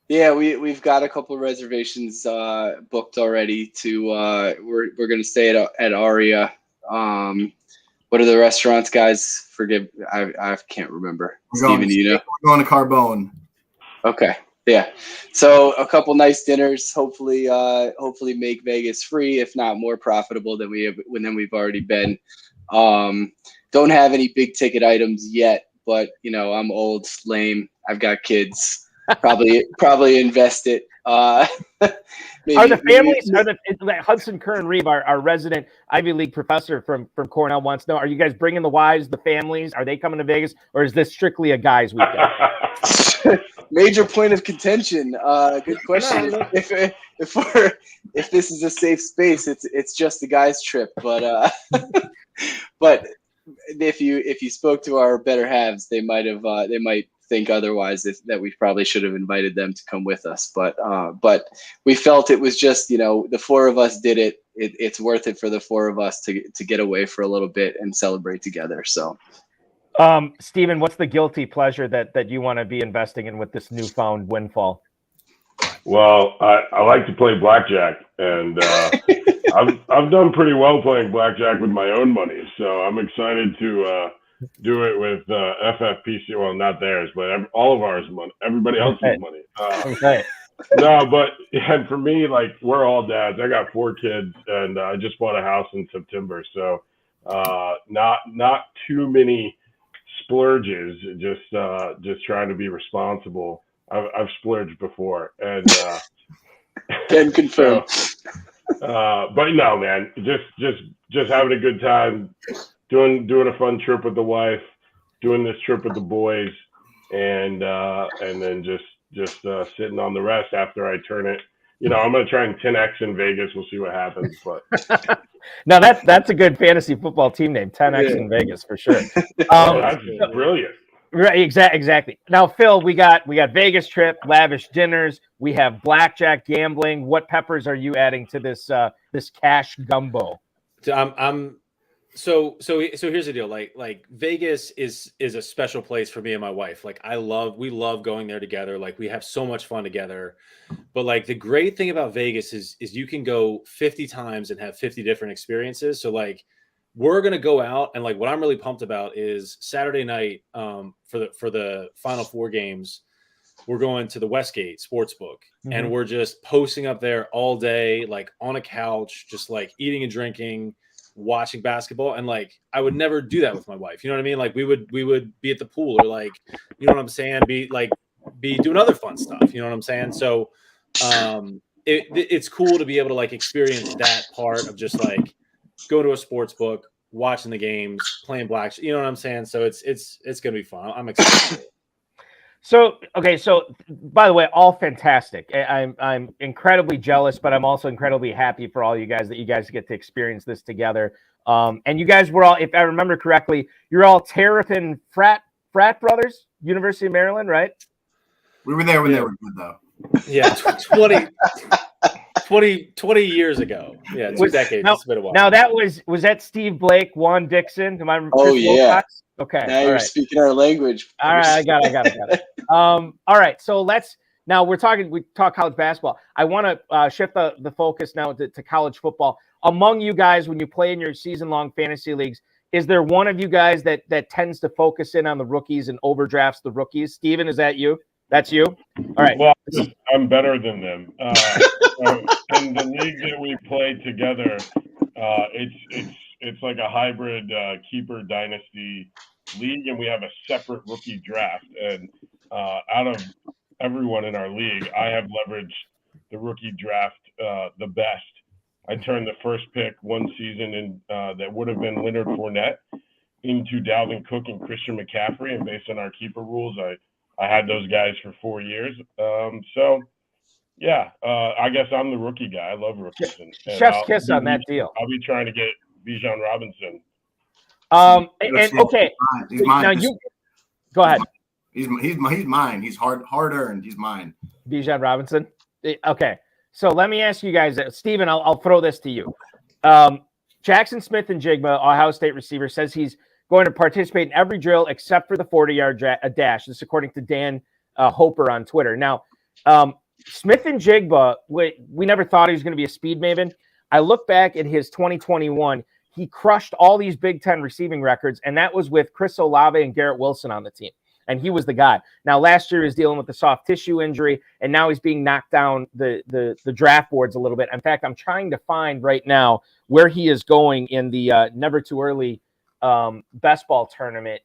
Yeah, we've got a couple of reservations booked already. We're gonna stay at Aria. What are the restaurants, guys? Forgive, I can't remember. Steven, you know? We're going to Carbone. Okay. Yeah. So a couple nice dinners, hopefully make Vegas free, if not more profitable than we've already been. Don't have any big ticket items yet, but I'm old, lame. I've got kids. Probably invest it. Maybe, are the families? Hudson Curran-Reeve, our resident Ivy League professor from Cornell, wants to know: are you guys bringing the wives, the families? Are they coming to Vegas, or is this strictly a guys' weekend? Major point of contention. Good question. If this is a safe space, it's just a guys' trip. But but if you spoke to our better halves, they might think otherwise, that we probably should have invited them to come with us. But we felt it was just, the four of us did it. It's worth it for the four of us to get away for a little bit and celebrate together. So, Steven, what's the guilty pleasure that you want to be investing in with this newfound windfall? Well, I like to play blackjack, and I've done pretty well playing blackjack with my own money. So I'm excited to do it with FFPC. Well, not theirs, but all of ours money. Everybody else's money. Okay. No, but and for me, like, we're all dads. I got 4 kids, and I just bought a house in September. So not too many splurges. Just trying to be responsible. I've splurged before, and can confirm. But no, man, just having a good time, doing a fun trip with the wife, doing this trip with the boys, and then just sitting on the rest after I turn it. I'm gonna try and 10x in Vegas. We'll see what happens. But now that's a good fantasy football team name, 10x in Vegas for sure. That's brilliant. Right, exactly. Now, Phil, we got Vegas trip, lavish dinners. We have blackjack, gambling. What peppers are you adding to this cash gumbo? So here's the deal. Like Vegas is a special place for me and my wife. Like we love going there together. Like we have so much fun together. But like the great thing about Vegas is you can go 50 times and have 50 different experiences. So like we're gonna go out, and like what I'm really pumped about is Saturday night for the Final Four games. We're going to the Westgate Sportsbook, and we're just posting up there all day, like on a couch, just like eating and drinking, watching basketball. And like I would never do that with my wife. You know what I mean? Like we would be at the pool, or like, you know what I'm saying? Be doing other fun stuff. You know what I'm saying? So it's cool to be able to like experience that part of just like go to a sports book, watching the games, playing black. You know what I'm saying? So it's gonna be fun. I'm excited. So by the way, all fantastic. I'm incredibly jealous, but I'm also incredibly happy for all you guys that you guys get to experience this together. And you guys were all, if I remember correctly, you're all Terrapin frat brothers, University of Maryland, right? We were there when they were good, though. Yeah, 20 years ago. Yeah, 2 decades. It's been a while. Now that was that Steve Blake, Juan Dixon? Oh yeah. Wilcox? Okay. Now you're speaking our language. All right, I got it. All right, so we talk college basketball. I want to shift the focus now to college football. Among you guys, when you play in your season-long fantasy leagues, is there one of you guys that tends to focus in on the rookies and overdrafts the rookies? Steven, is that you? That's you? All right. Well, I'm better than them. In the league that we play together, it's like a hybrid keeper dynasty league, and we have a separate rookie draft. And out of everyone in our league, I have leveraged the rookie draft the best. I turned the first pick one season in that would have been Leonard Fournette into Dalvin Cook and Christian McCaffrey, and based on our keeper rules, I had those guys for 4 years. So, yeah, I guess I'm the rookie guy. I love rookies. And Chef's kiss on that deal. I'll be trying to get Bijan Robinson. Okay. He's mine. Now you go ahead. He's mine. He's hard earned. He's mine. Bijan Robinson. Okay. So let me ask you guys, Steven, I'll throw this to you. Jackson Smith-Njigba, Ohio State receiver, says he's going to participate in every drill except for the 40-yard dash. This is according to Dan Hoper on Twitter. Now, Smith-Njigba, we never thought he was going to be a speed maven. I look back at his 2021. He crushed all these Big Ten receiving records, and that was with Chris Olave and Garrett Wilson on the team. And he was the guy. Now, last year he was dealing with the soft tissue injury, and now he's being knocked down the draft boards a little bit. In fact, I'm trying to find right now where he is going in the Never Too Early best ball tournament.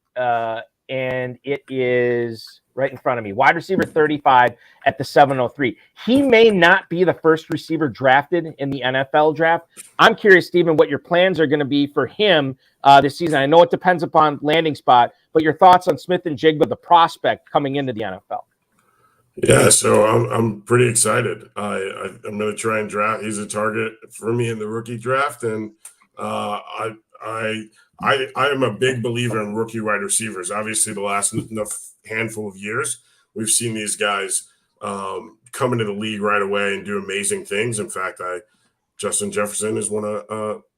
And it is right in front of me. Wide receiver 35 at the 703. He may not be the first receiver drafted in the NFL draft. I'm curious, Stephen, what your plans are going to be for him this season. I know it depends upon landing spot, but your thoughts on Smith-Njigba, the prospect coming into the NFL. Yeah, so I'm pretty excited. I'm going to try and draft. He's a target for me in the rookie draft, and I am a big believer in rookie wide receivers. Obviously, the last handful of years, we've seen these guys come into the league right away and do amazing things. In fact, Justin Jefferson is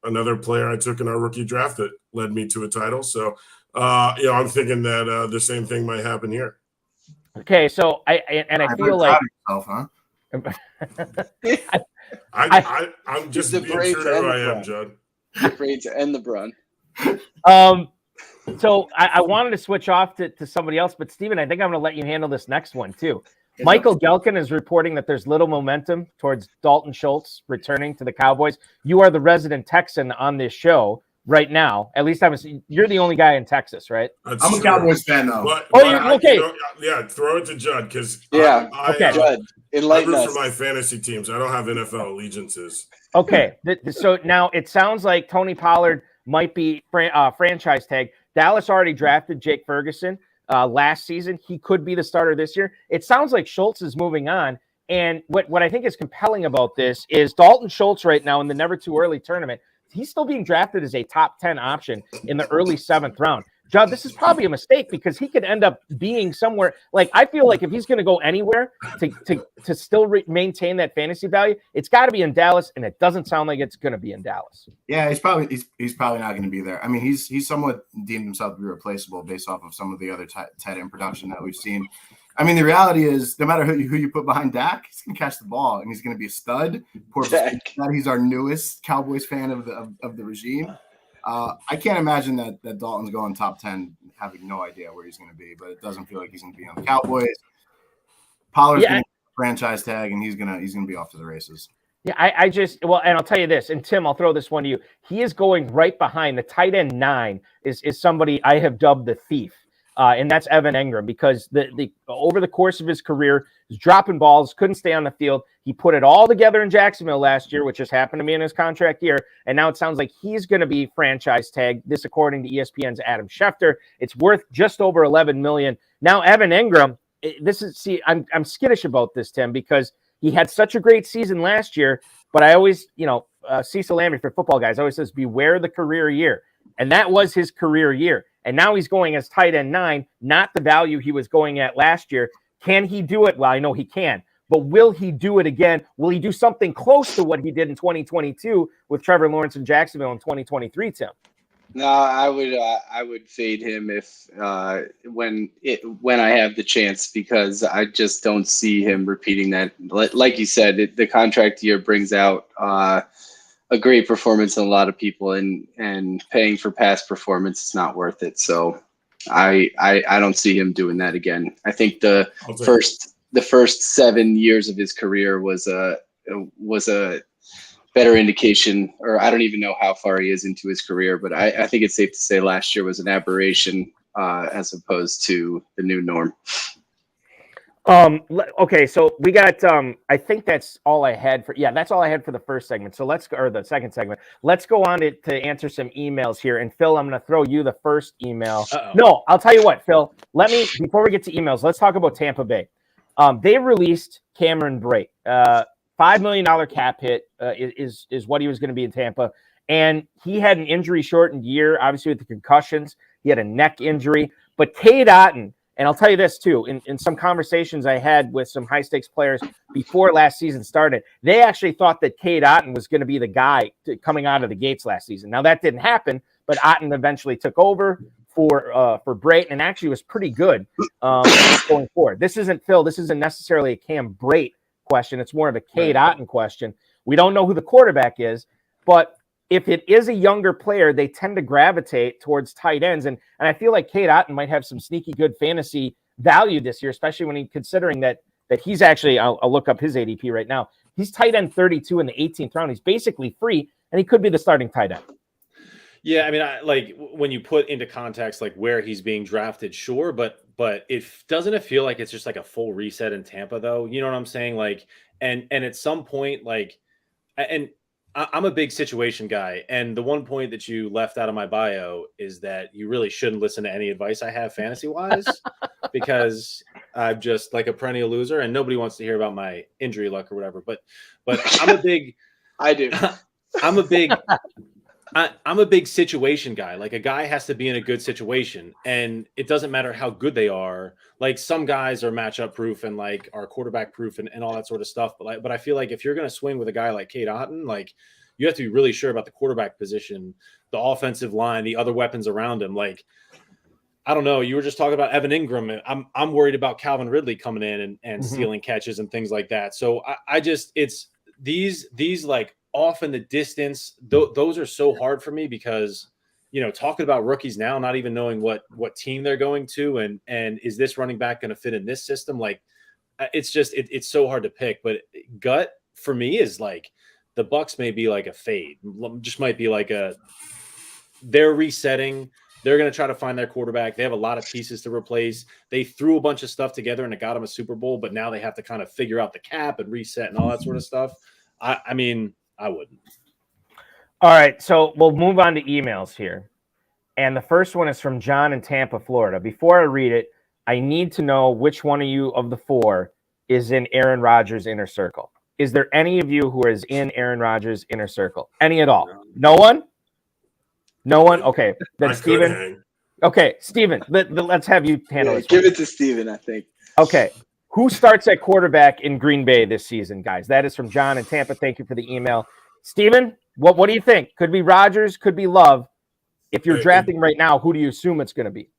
another player I took in our rookie draft that led me to a title. So, I'm thinking that the same thing might happen here. Okay, so I feel like yourself, huh? I'm just being true to who I am, Judd. The Braids and the Brun. So I wanted to switch off to somebody else, but Steven, I think I'm going to let you handle this next one too. Michael Gelkin is reporting that there's little momentum towards Dalton Schultz returning to the Cowboys. You are the resident Texan on this show right now. At least you're the only guy in Texas, right? I'm a Cowboys fan, though. You're okay. Throw it to Judd because Judd, I enlighten root us. for my fantasy teams. I don't have NFL allegiances. Okay, so now it sounds like Tony Pollard might be franchise tag. Dallas already drafted Jake Ferguson last season. He could be the starter this year. It sounds like Schultz is moving on. And what I think is compelling about this is Dalton Schultz right now in the Never Too Early tournament, he's still being drafted as a top 10 option in the early 7th round. Judd, this is probably a mistake because he could end up being somewhere. Like, I feel like if he's going to go anywhere to still maintain that fantasy value, it's got to be in Dallas, and it doesn't sound like it's going to be in Dallas. Yeah, he's probably not going to be there. I mean, he's somewhat deemed himself to be replaceable based off of some of the other tight end production that we've seen. I mean, the reality is, no matter who you put behind Dak, he's going to catch the ball, and he's going to be a stud. Poor Dak. He's our newest Cowboys fan of the regime. I can't imagine that Dalton's going top 10, having no idea where he's going to be, but it doesn't feel like he's going to be on the Cowboys. Pollard's going to franchise tag, and he's going to be off to the races. Yeah, and I'll tell you this, and Tim, I'll throw this one to you. He is going right behind the tight end 9 is somebody I have dubbed the thief. And that's Evan Engram, because the over the course of his career, he's dropping balls, couldn't stay on the field. He put it all together in Jacksonville last year, which just happened to be in his contract year. And now it sounds like he's going to be franchise tagged. This, according to ESPN's Adam Schefter, it's worth just over $11 million. Now, Evan Engram, I'm skittish about this, Tim, because he had such a great season last year. But I always, Cecil Lamby for football guys always says, beware the career year. And that was his career year. And now he's going as tight end 9, not the value he was going at last year. Can he do it? Well, I know he can. But will he do it again? Will he do something close to what he did in 2022 with Trevor Lawrence in Jacksonville in 2023, Tim? No, I would fade him if when I have the chance, because I just don't see him repeating that. Like you said, the contract year brings out a great performance in a lot of people, and paying for past performance is not worth it. So I don't see him doing that again. I think the first 7 years of his career was a better indication, or I don't even know how far he is into his career, but I think it's safe to say last year was an aberration as opposed to the new norm. Okay, so we got I think that's all I had that's all I had for the first segment. So the second segment. Let's go on to answer some emails here. And Phil, I'm going to throw you the first email. Uh-oh. No, I'll tell you what, Phil. Before we get to emails, let's talk about Tampa Bay. They released Cameron Brate. $5 million cap hit is what he was going to be in Tampa. And he had an injury-shortened year, obviously with the concussions. He had a neck injury. But Cade Otton And I'll tell you this too, in some conversations I had with some high stakes players before last season started, they actually thought that Cade Otton was going to be the guy coming out of the gates last season. Now that didn't happen, but Otton eventually took over for Brayton and actually was pretty good going forward. This isn't Phil. This isn't necessarily a Cam Brate question. It's more of a Cade Otton question. We don't know who the quarterback is, but if it is a younger player, they tend to gravitate towards tight ends. And I feel like Cade Otton might have some sneaky good fantasy value this year, especially when considering that he's actually, I'll look up his ADP right now. He's tight end 32 in the 18th round. He's basically free, and he could be the starting tight end. Yeah, I mean, like when you put into context like where he's being drafted, sure, but doesn't it feel like it's just like a full reset in Tampa, though? You know what I'm saying? Like, and at some point, like, and I'm a big situation guy, and the one point that you left out of my bio is that you really shouldn't listen to any advice I have fantasy-wise because I'm just like a perennial loser, and nobody wants to hear about my injury luck or whatever. But I'm a big, I do. I'm a big situation guy. Like a guy has to be in a good situation, and it doesn't matter how good they are. Like some guys are matchup proof and like are quarterback proof and all that sort of stuff. But I feel like if you're going to swing with a guy like Cade Otton, like you have to be really sure about the quarterback position, the offensive line, the other weapons around him. Like, I don't know. You were just talking about Evan Ingram. I'm worried about Calvin Ridley coming in and stealing catches and things like that. So I just, it's these like off in the distance. Those are so hard for me because, you know, talking about rookies now, not even knowing what team they're going to, and is this running back going to fit in this system? Like, it's just, it's so hard to pick, but gut for me is like, the Bucs may be like a fade, just might be like they're resetting. They're going to try to find their quarterback. They have a lot of pieces to replace. They threw a bunch of stuff together and it got them a Super Bowl, but now they have to kind of figure out the cap and reset and all that sort of stuff. I mean, I wouldn't. All right, so we'll move on to emails here. And the first one is from John in Tampa, Florida. Before I read it, I need to know which one of you of the four is in Aaron Rodgers' inner circle. Is there any of you who is in Aaron Rodgers' inner circle? Any at all? No one? No one? Okay. Then Steven. Okay, Steven, let's have you handle this. Give it to Steven, I think. Okay. Who starts at quarterback in Green Bay this season, guys? That is from John in Tampa. Thank you for the email. Steven, what do you think? Could be Rodgers, could be Love. If you're drafting right now, who do you assume it's going to be?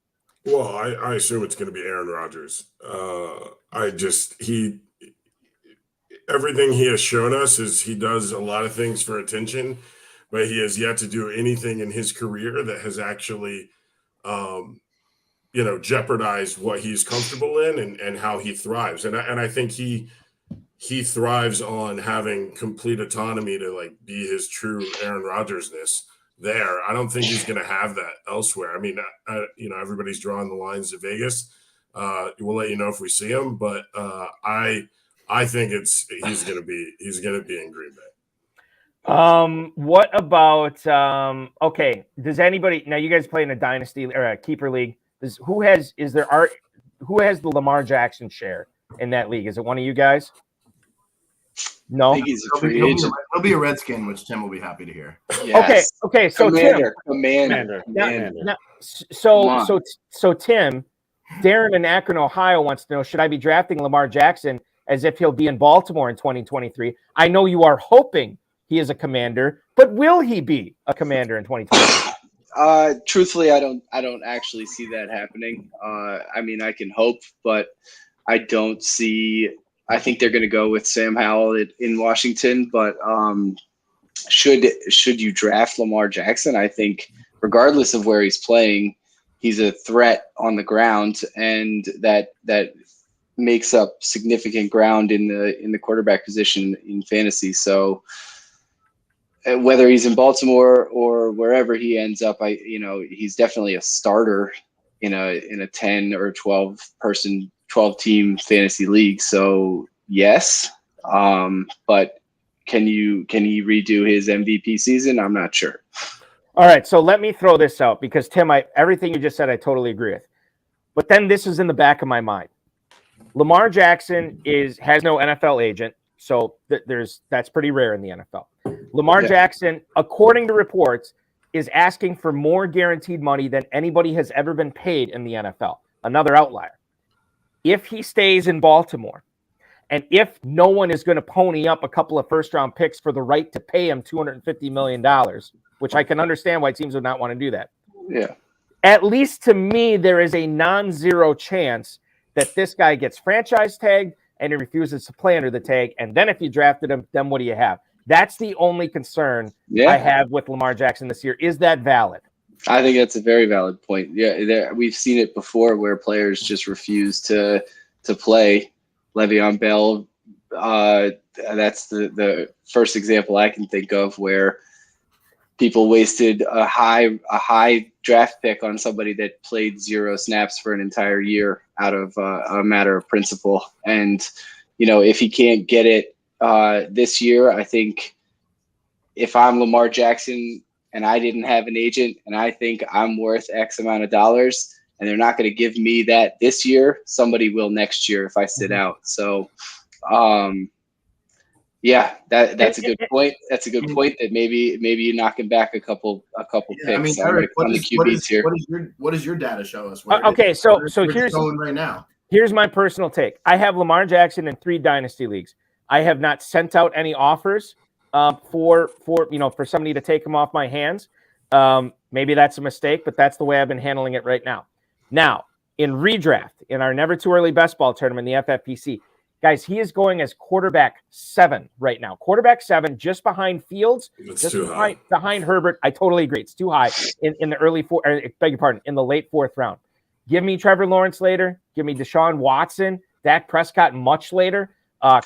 Well, I assume it's going to be Aaron Rodgers. Everything he has shown us is he does a lot of things for attention, but he has yet to do anything in his career that has actually, jeopardized what he's comfortable in and how he thrives. And I think he thrives on having complete autonomy to like be his true Aaron Rodgers-ness there. I don't think he's going to have that elsewhere. I mean, everybody's drawing the lines to Vegas. We'll let you know if we see him, but I think he's going to be in Green Bay. What about okay? Does anybody now? You guys play in a dynasty or a keeper league? Who has the Lamar Jackson share in that league? Is it one of you guys? No. I think he's a free agent. He'll be a Redskin, which Tim will be happy to hear. Yes. Okay. So Commander. So Tim, Darren in Akron, Ohio wants to know: should I be drafting Lamar Jackson as if he'll be in Baltimore in 2023? I know you are hoping he is a Commander, but will he be a Commander in 2023? Truthfully, I don't actually see that happening. I mean, I can hope, but I don't see. I think they're going to go with Sam Howell in Washington, but should you draft Lamar Jackson? I think regardless of where he's playing, he's a threat on the ground, and that makes up significant ground in the quarterback position in fantasy. So whether he's in Baltimore or wherever he ends up, he's definitely a starter in a 10 or 12 team fantasy league. So yes. But can he redo his MVP season? I'm not sure. All right. So let me throw this out because Tim, everything you just said, I totally agree with, but then this is in the back of my mind. Lamar Jackson has no NFL agent. So that's pretty rare in the NFL. Lamar Jackson, according to reports, is asking for more guaranteed money than anybody has ever been paid in the NFL. Another outlier. if he stays in Baltimore, and if no one is going to pony up a couple of first-round picks for the right to pay him $250 million, which I can understand why teams would not want to do that. Yeah. At least to me, there is a non-zero chance that this guy gets franchise tagged and he refuses to play under the tag. And then if you drafted him, then what do you have? That's the only concern I have with Lamar Jackson this year. Is that valid? I think that's a very valid point. Yeah, we've seen it before where players just refuse to play. Le'Veon Bell, that's the first example I can think of where people wasted a high draft pick on somebody that played 0 snaps for an entire year out of a matter of principle. And, if he can't get it this year, I think if I'm Lamar Jackson and I didn't have an agent and I think I'm worth X amount of dollars, and they're not going to give me that this year, somebody will next year if I sit out. So, that's a good point. That's a good point that maybe you're knocking back a couple picks. I mean, Eric, what does your data show us? So here's going right now. Here's my personal take. I have Lamar Jackson in 3 dynasty leagues. I have not sent out any offers for somebody to take him off my hands. Maybe that's a mistake, but that's the way I've been handling it right now. Now, in redraft, in our Never Too Early Best Ball tournament, the FFPC, guys, he is going as quarterback 7 right now. Quarterback 7, just behind Fields, behind Herbert. I totally agree. It's too high in the early in the late 4th round. Give me Trevor Lawrence later. Give me Deshaun Watson, Dak Prescott much later,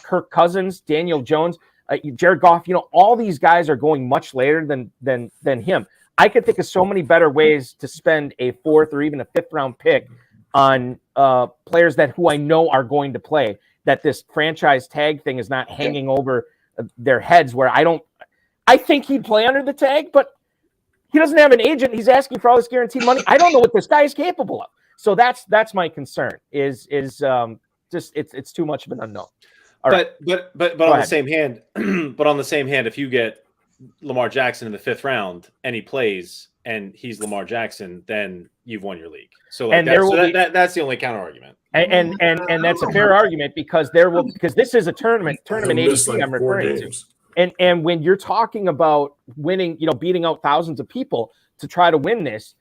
Kirk Cousins, Daniel Jones, Jared Goff. All these guys are going much later than him. I could think of so many better ways to spend a 4th or even a 5th round pick on players who I know are going to play, that this franchise tag thing is not hanging over their heads, where I think he'd play under the tag, but he doesn't have an agent. He's asking for all this guaranteed money. I don't know what this guy is capable of. So that's my concern is just it's too much of an unknown. But on the same hand, if you get Lamar Jackson in the 5th round and he plays and he's Lamar Jackson, then you've won your league. So that's the only counter argument. And that's a fair argument because this is a tournament ADP I'm referring to. And when you're talking about winning, beating out thousands of people to try to win this,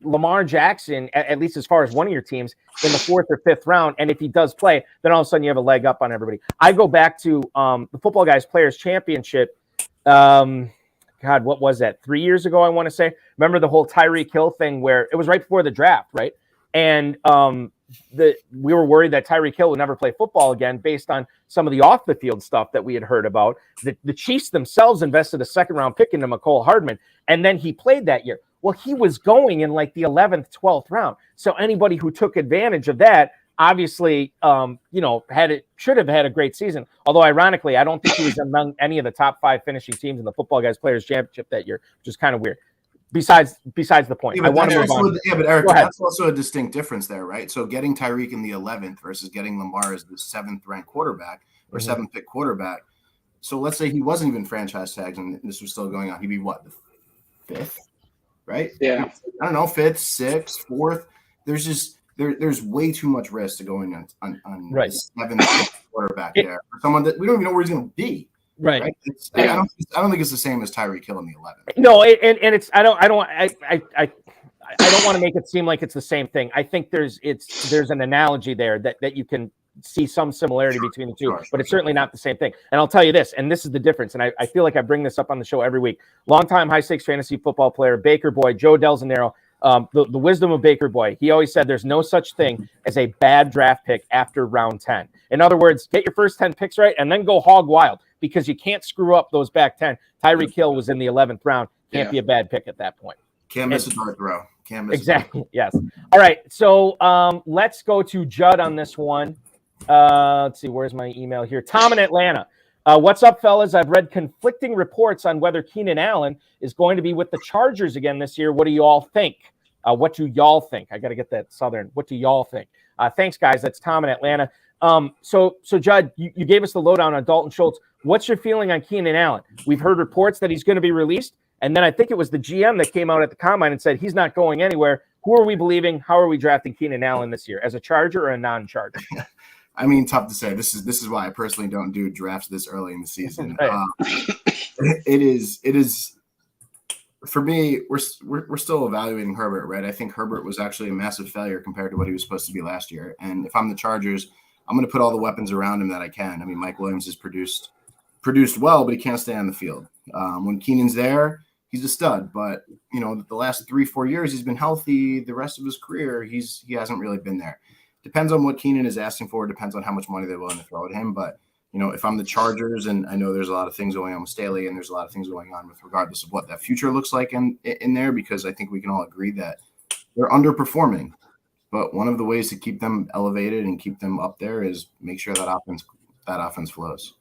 Lamar Jackson, at least as far as one of your teams, in the 4th or 5th round, and if he does play, then all of a sudden you have a leg up on everybody. I go back to the Football Guys Players Championship. What was that? 3 years ago, I want to say. Remember the whole Tyreek Hill thing where it was right before the draft, right? And we were worried that Tyreek Hill would never play football again based on some of the off the field stuff that we had heard about. The Chiefs themselves invested a 2nd round pick into McCole Hardman, and then he played that year. Well, he was going in like the 11th, 12th round. So anybody who took advantage of that obviously, should have had a great season. Although ironically, I don't think he was among any of the top 5 finishing teams in the Football Guys Players Championship that year, which is kind of weird. Besides the point, I want to move on. Yeah, but Eric, that's also a distinct difference there, right? So getting Tyreek in the 11th versus getting Lamar as the 7th ranked quarterback or 7th pick quarterback. So let's say he wasn't even franchise tagged and this was still going on. He'd be what, the 5th, right? Yeah. I don't know, 5th, 6th, 4th. There's just there's way too much risk to going on right. 7th quarterback there for someone that we don't even know where he's going to be. Right. I don't think it's the same as Tyreek Hill in the 11th. No, and it's I don't want to make it seem like it's the same thing. I think there's an analogy there that you can see some similarity between the two, but it's certainly not the same thing. And I'll tell you this, and this is the difference, and I feel like I bring this up on the show every week. Longtime high-stakes fantasy football player, Baker Boy, Joe Del Zanero, the wisdom of Baker Boy, he always said there's no such thing as a bad draft pick after round 10. In other words, get your first 10 picks right and then go hog wild because you can't screw up those back 10. Tyreek Hill was in the 11th round. Can't be a bad pick at that point. Can't miss a dart throw. Exactly. Yes. All right. So let's go to Judd on this one. Let's see. Where's my email here? Tom in Atlanta. What's up, fellas? I've read conflicting reports on whether Keenan Allen is going to be with the Chargers again this year. What do you all think? What do y'all think? I got to get that Southern. What do y'all think? Thanks, guys. That's Tom in Atlanta. So Judd, you gave us the lowdown on Dalton Schultz. What's your feeling on Keenan Allen? We've heard reports that he's going to be released, and then I think it was the GM that came out at the combine and said he's not going anywhere. Who are we believing? How are we drafting Keenan Allen this year? As a Charger or a non-Charger? I mean, tough to say. This is why I personally don't do drafts this early in the season. Right. It is for me. We're still evaluating Herbert, right? I think Herbert was actually a massive failure compared to what he was supposed to be last year. And if I'm the Chargers, I'm going to put all the weapons around him that I can. I mean, Mike Williams has produced well, but he can't stay on the field. When Keenan's there, he's a stud. But the last 3-4 years, he's been healthy. The rest of his career, he hasn't really been there. Depends on what Keenan is asking for. Depends on how much money they're willing to throw at him. But if I'm the Chargers, and I know there's a lot of things going on with Staley, and there's a lot of things going on with regardless of what that future looks like in there, because I think we can all agree that they're underperforming. But one of the ways to keep them elevated and keep them up there is make sure that offense flows.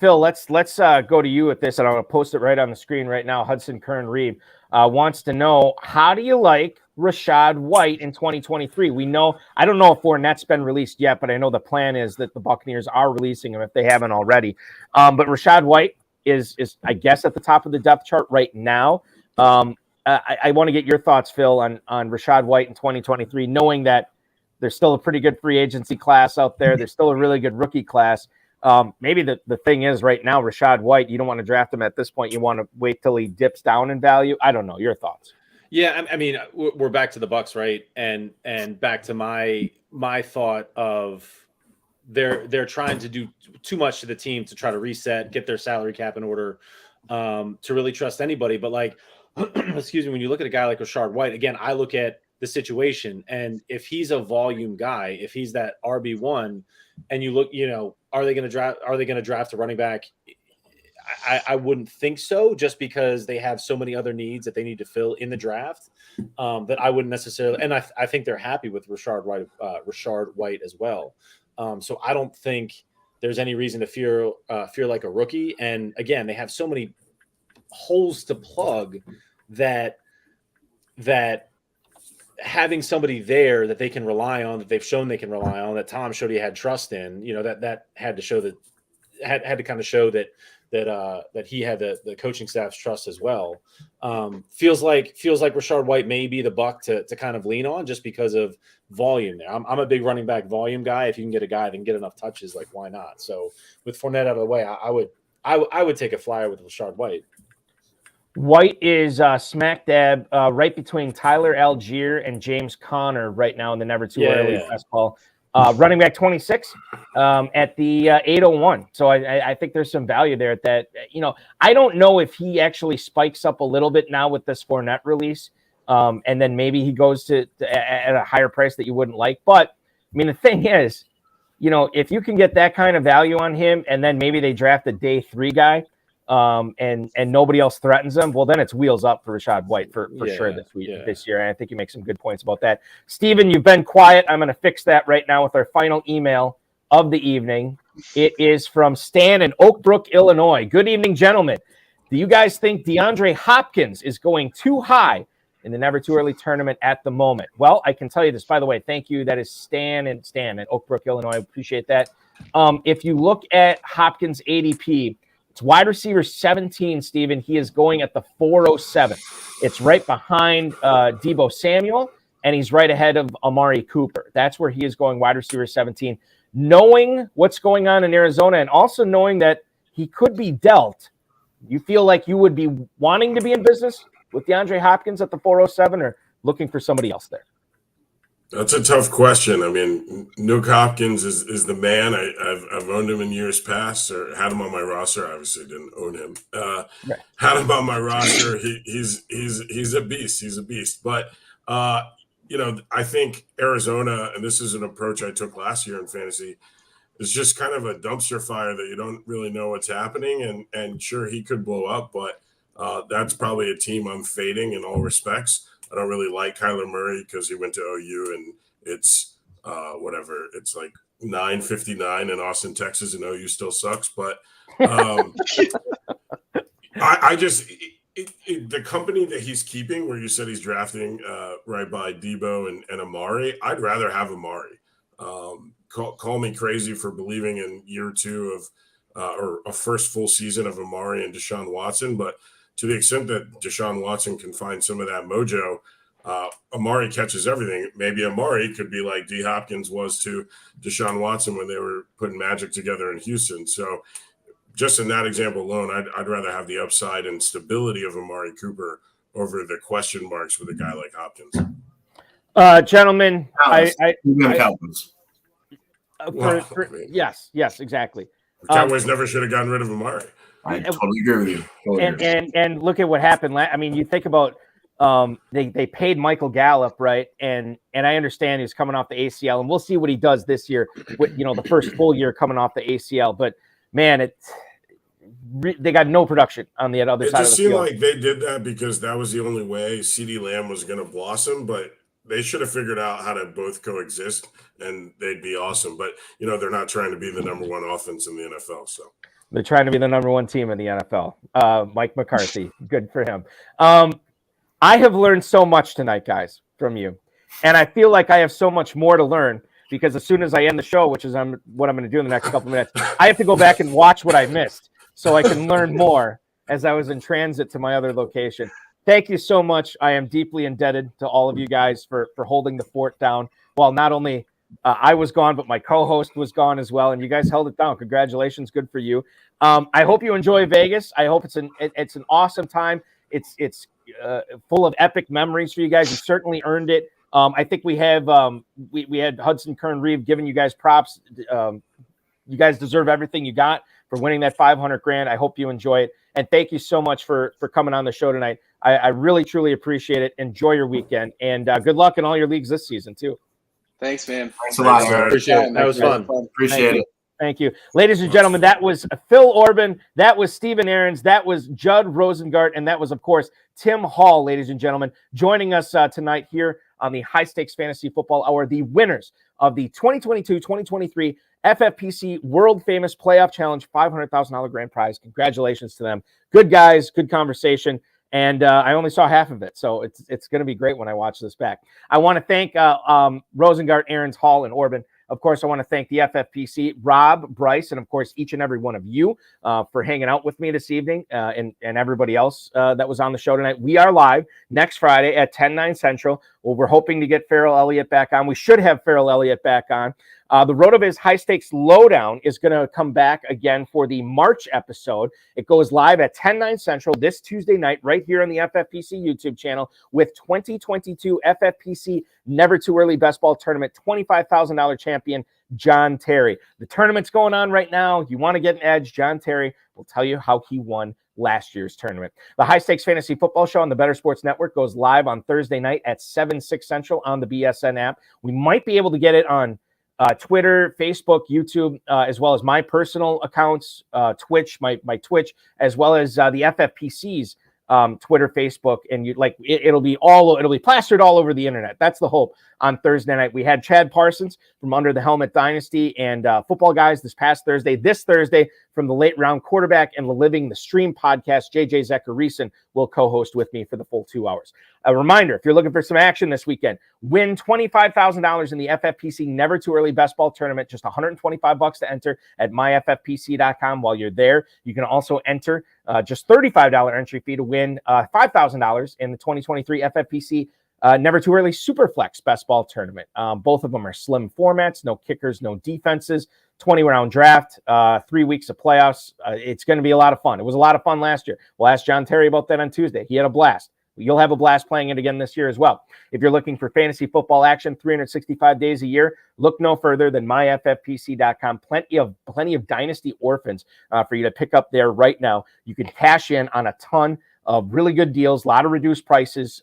Phil, let's go to you with this, and I'm going to post it right on the screen right now. Hudson Kern Reed wants to know, how do you like Rachaad White in 2023? We know, I don't know if Fournette's been released yet, but I know the plan is that the Buccaneers are releasing him if they haven't already. But Rachaad White is I guess at the top of the depth chart right now. I want to get your thoughts, Phil, on Rachaad White in 2023, knowing that there's still a pretty good free agency class out there. There's still a really good rookie class. Maybe the thing is right now, Rachaad White, you don't want to draft him at this point. You want to wait till he dips down in value. I don't know. Your thoughts? Yeah, I mean, we're back to the Bucs, right? And back to my thought of they're trying to do too much to the team to try to reset, get their salary cap in order, to really trust anybody. But like, excuse me, when you look at a guy like Rachaad White, again, I look at the situation, and if he's a volume guy, if he's that RB1, and you look, are they going to draft a running back? I wouldn't think so, just because they have so many other needs that they need to fill in the draft, that I wouldn't necessarily. And I think they're happy with Rachaad White as well. So I don't think there's any reason to fear like a rookie. And again, they have so many holes to plug that having somebody there that they can rely on, that they've shown they can rely on, that Tom showed he had trust in, that had to show that had to kind of show that he had the coaching staff's trust as well. Feels like Rachaad White may be the buck to kind of lean on, just because of volume there. I'm a big running back volume guy. If you can get a guy that can get enough touches, like, why not? So with Fournette out of the way, I would take a flyer with Rachaad White. White is smack dab right between Tyler Algier and James Conner right now in the never too early best ball. Running back 26 at the 801. So I think there's some value there at that. I don't know if he actually spikes up a little bit now with this Fournette release, and then maybe he goes to at a higher price that you wouldn't like. But I mean, the thing is, if you can get that kind of value on him, and then maybe they draft a day 3 guy, and nobody else threatens him, well, then it's wheels up for Rachaad White for sure this year. And I think you make some good points about that. Steven, you've been quiet. I'm going to fix that right now with our final email of the evening. It is from Stan in Oak Brook, Illinois. Good evening, gentlemen. Do you guys think DeAndre Hopkins is going too high in the Never Too Early tournament at the moment? Well, I can tell you this, by the way. Thank you. That is Stan in Oak Brook, Illinois. I appreciate that. If you look at Hopkins' ADP, it's wide receiver 17, Steven. He is going at the 407. It's right behind Deebo Samuel, and he's right ahead of Amari Cooper. That's where he is going, wide receiver 17. Knowing what's going on in Arizona, and also knowing that he could be dealt, you feel like you would be wanting to be in business with DeAndre Hopkins at the 407, or looking for somebody else there? That's a tough question. I mean, Nuke Hopkins is the man. I've owned him in years past, or had him on my roster. Obviously, didn't own him. Right. Had him on my roster. He's a beast. He's a beast. But I think Arizona, and this is an approach I took last year in fantasy, is just kind of a dumpster fire that you don't really know what's happening. And sure, he could blow up, but that's probably a team I'm fading in all respects. I don't really like Kyler Murray because he went to OU, and it's whatever. It's like 9:59 in Austin, Texas, and OU still sucks. But I just the company that he's keeping, where you said he's drafting right by Deebo and Amari, I'd rather have Amari. Call me crazy for believing in year 2 of or a first full season of Amari and Deshaun Watson, but to the extent that Deshaun Watson can find some of that mojo, Amari catches everything. Maybe Amari could be like D. Hopkins was to Deshaun Watson when they were putting magic together in Houston. So just in that example alone, I'd rather have the upside and stability of Amari Cooper over the question marks with a guy like Hopkins. Gentlemen, yes, exactly. The Cowboys never should have gotten rid of Amari. I totally agree with you. And look at what happened. I mean, you think about they paid Michael Gallup, right? And I understand he's coming off the ACL, and we'll see what he does this year with the first full year coming off the ACL. But man, they got no production on the other side of the field. It just seemed like they did that because that was the only way CeeDee Lamb was going to blossom, but they should have figured out how to both coexist, and they'd be awesome. But, they're not trying to be the number one offense in the NFL. So they're trying to be the number one team in the NFL. Mike McCarthy, good for him. I have learned so much tonight, guys, from you. And I feel like I have so much more to learn because as soon as I end the show, which is what I'm going to do in the next couple of minutes, I have to go back and watch what I missed so I can learn more as I was in transit to my other location. Thank you so much. I am deeply indebted to all of you guys for holding the fort down while not only I was gone, but my co-host was gone as well, and you guys held it down. Congratulations. Good for you. I hope you enjoy Vegas. I hope it's an awesome time. It's full of epic memories for you guys. You certainly earned it. I think we have we had Hudson Kern-Reeve giving you guys props. You guys deserve everything you got for winning that $500,000. I hope you enjoy it. And thank you so much for coming on the show tonight. I really, truly appreciate it. Enjoy your weekend. And good luck in all your leagues this season, too. Thanks, man. Thanks a lot. Appreciate it. That was fun. Appreciate it. Thank you. Ladies and gentlemen, that was Phil Orban. That was Steven Aarons. That was Judd Rosengart. And that was, of course, Tim Hall, ladies and gentlemen, joining us tonight here on the High Stakes Fantasy Football Hour, the winners of the 2022-2023 FFPC World Famous Playoff Challenge $500,000 grand prize. Congratulations to them. Good guys, good conversation. And I only saw half of it, so it's going to be great when I watch this back. I want to thank Rosengart, Aarons, Hall, and Orban. Of course, I want to thank the FFPC, Rob, Bryce, and of course, each and every one of you for hanging out with me this evening and everybody else that was on the show tonight. We are live next Friday at 10/9 Central. Well, we're hoping to get Farrell Elliott back on. We should have Farrell Elliott back on. The RotoViz High Stakes Lowdown is going to come back again for the March episode. It goes live at 10/9 Central this Tuesday night right here on the FFPC YouTube channel with 2022 FFPC Never Too Early Best Ball Tournament $25,000 champion John Terry. The tournament's going on right now. You want to get an edge, John Terry will tell you how he won last year's tournament. The High Stakes Fantasy Football Show on the Better Sports Network goes live on Thursday night at 7/6 Central on the BSN app. We might be able to get it on Twitter, Facebook, YouTube, as well as my personal accounts, Twitch, my Twitch, as well as the FFPC's Twitter, Facebook, and it'll be plastered all over the internet. That's the hope. On Thursday night, we had Chad Parsons from Under the Helmet Dynasty and Football Guys this past Thursday. This Thursday, from the Late Round Quarterback and the Living the Stream podcast, JJ Zechariason will co-host with me for the full 2 hours. A reminder, if you're looking for some action this weekend, win $25,000 in the FFPC Never Too Early Best Ball Tournament, just $125 to enter at myffpc.com. While you're there, you can also enter just $35 entry fee to win $5,000 in the 2023 FFPC Never Too Early Superflex Best Ball Tournament. Both of them are slim formats, no kickers, no defenses, 20-round draft, 3 weeks of playoffs. It's going to be a lot of fun. It was a lot of fun last year. We'll ask John Terry about that on Tuesday. He had a blast. You'll have a blast playing it again this year as well. If you're looking for fantasy football action 365 days a year, look no further than myffpc.com. Plenty of dynasty orphans for you to pick up there right now. You can cash in on a ton of really good deals, a lot of reduced prices,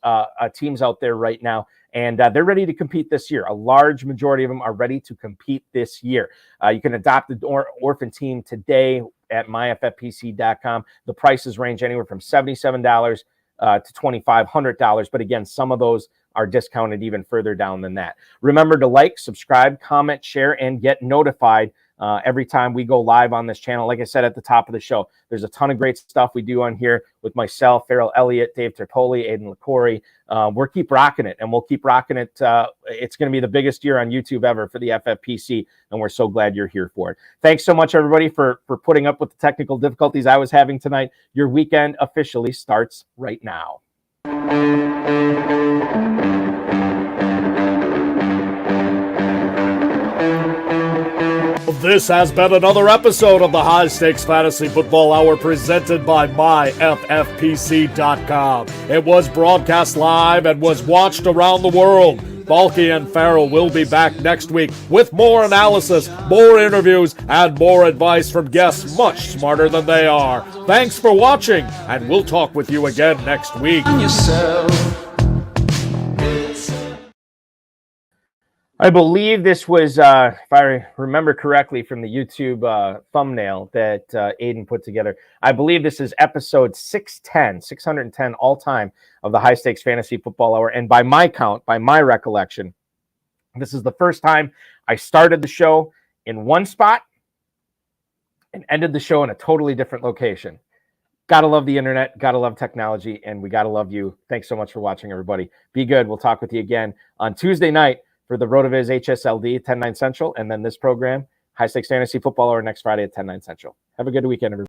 teams out there right now, and they're ready to compete this year. A large majority of them are ready to compete this year. You can adopt the orphan team today at myffpc.com. The prices range anywhere from $77 to $2,500, but again, some of those are discounted even further down than that. Remember to like, subscribe, comment, share, and get notified every time we go live on this channel. Like I said at the top of the show, there's a ton of great stuff we do on here with myself, Farrell Elliott, Dave Terpoli, Aiden LaCorey. We'll keep rocking it, and we'll keep rocking it. It's going to be the biggest year on YouTube ever for the FFPC, and we're so glad you're here for it. Thanks so much, everybody, for putting up with the technical difficulties I was having tonight. Your weekend officially starts right now. This has been another episode of the High Stakes Fantasy Football Hour presented by MyFFPC.com. It was broadcast live and was watched around the world. Balky and Farrell will be back next week with more analysis, more interviews, and more advice from guests much smarter than they are. Thanks for watching, and we'll talk with you again next week. I believe this was, if I remember correctly from the YouTube thumbnail that Aiden put together, I believe this is episode 610 all time of the High Stakes Fantasy Football Hour. And by my count, by my recollection, this is the first time I started the show in one spot and ended the show in a totally different location. Gotta love the internet, gotta love technology, and we gotta love you. Thanks so much for watching, everybody. Be good. We'll talk with you again on Tuesday night for the RotoViz HSLD 10/9 Central, and then this program, High Stakes Fantasy Football Hour, next Friday at 10/9 Central. Have a good weekend, everybody.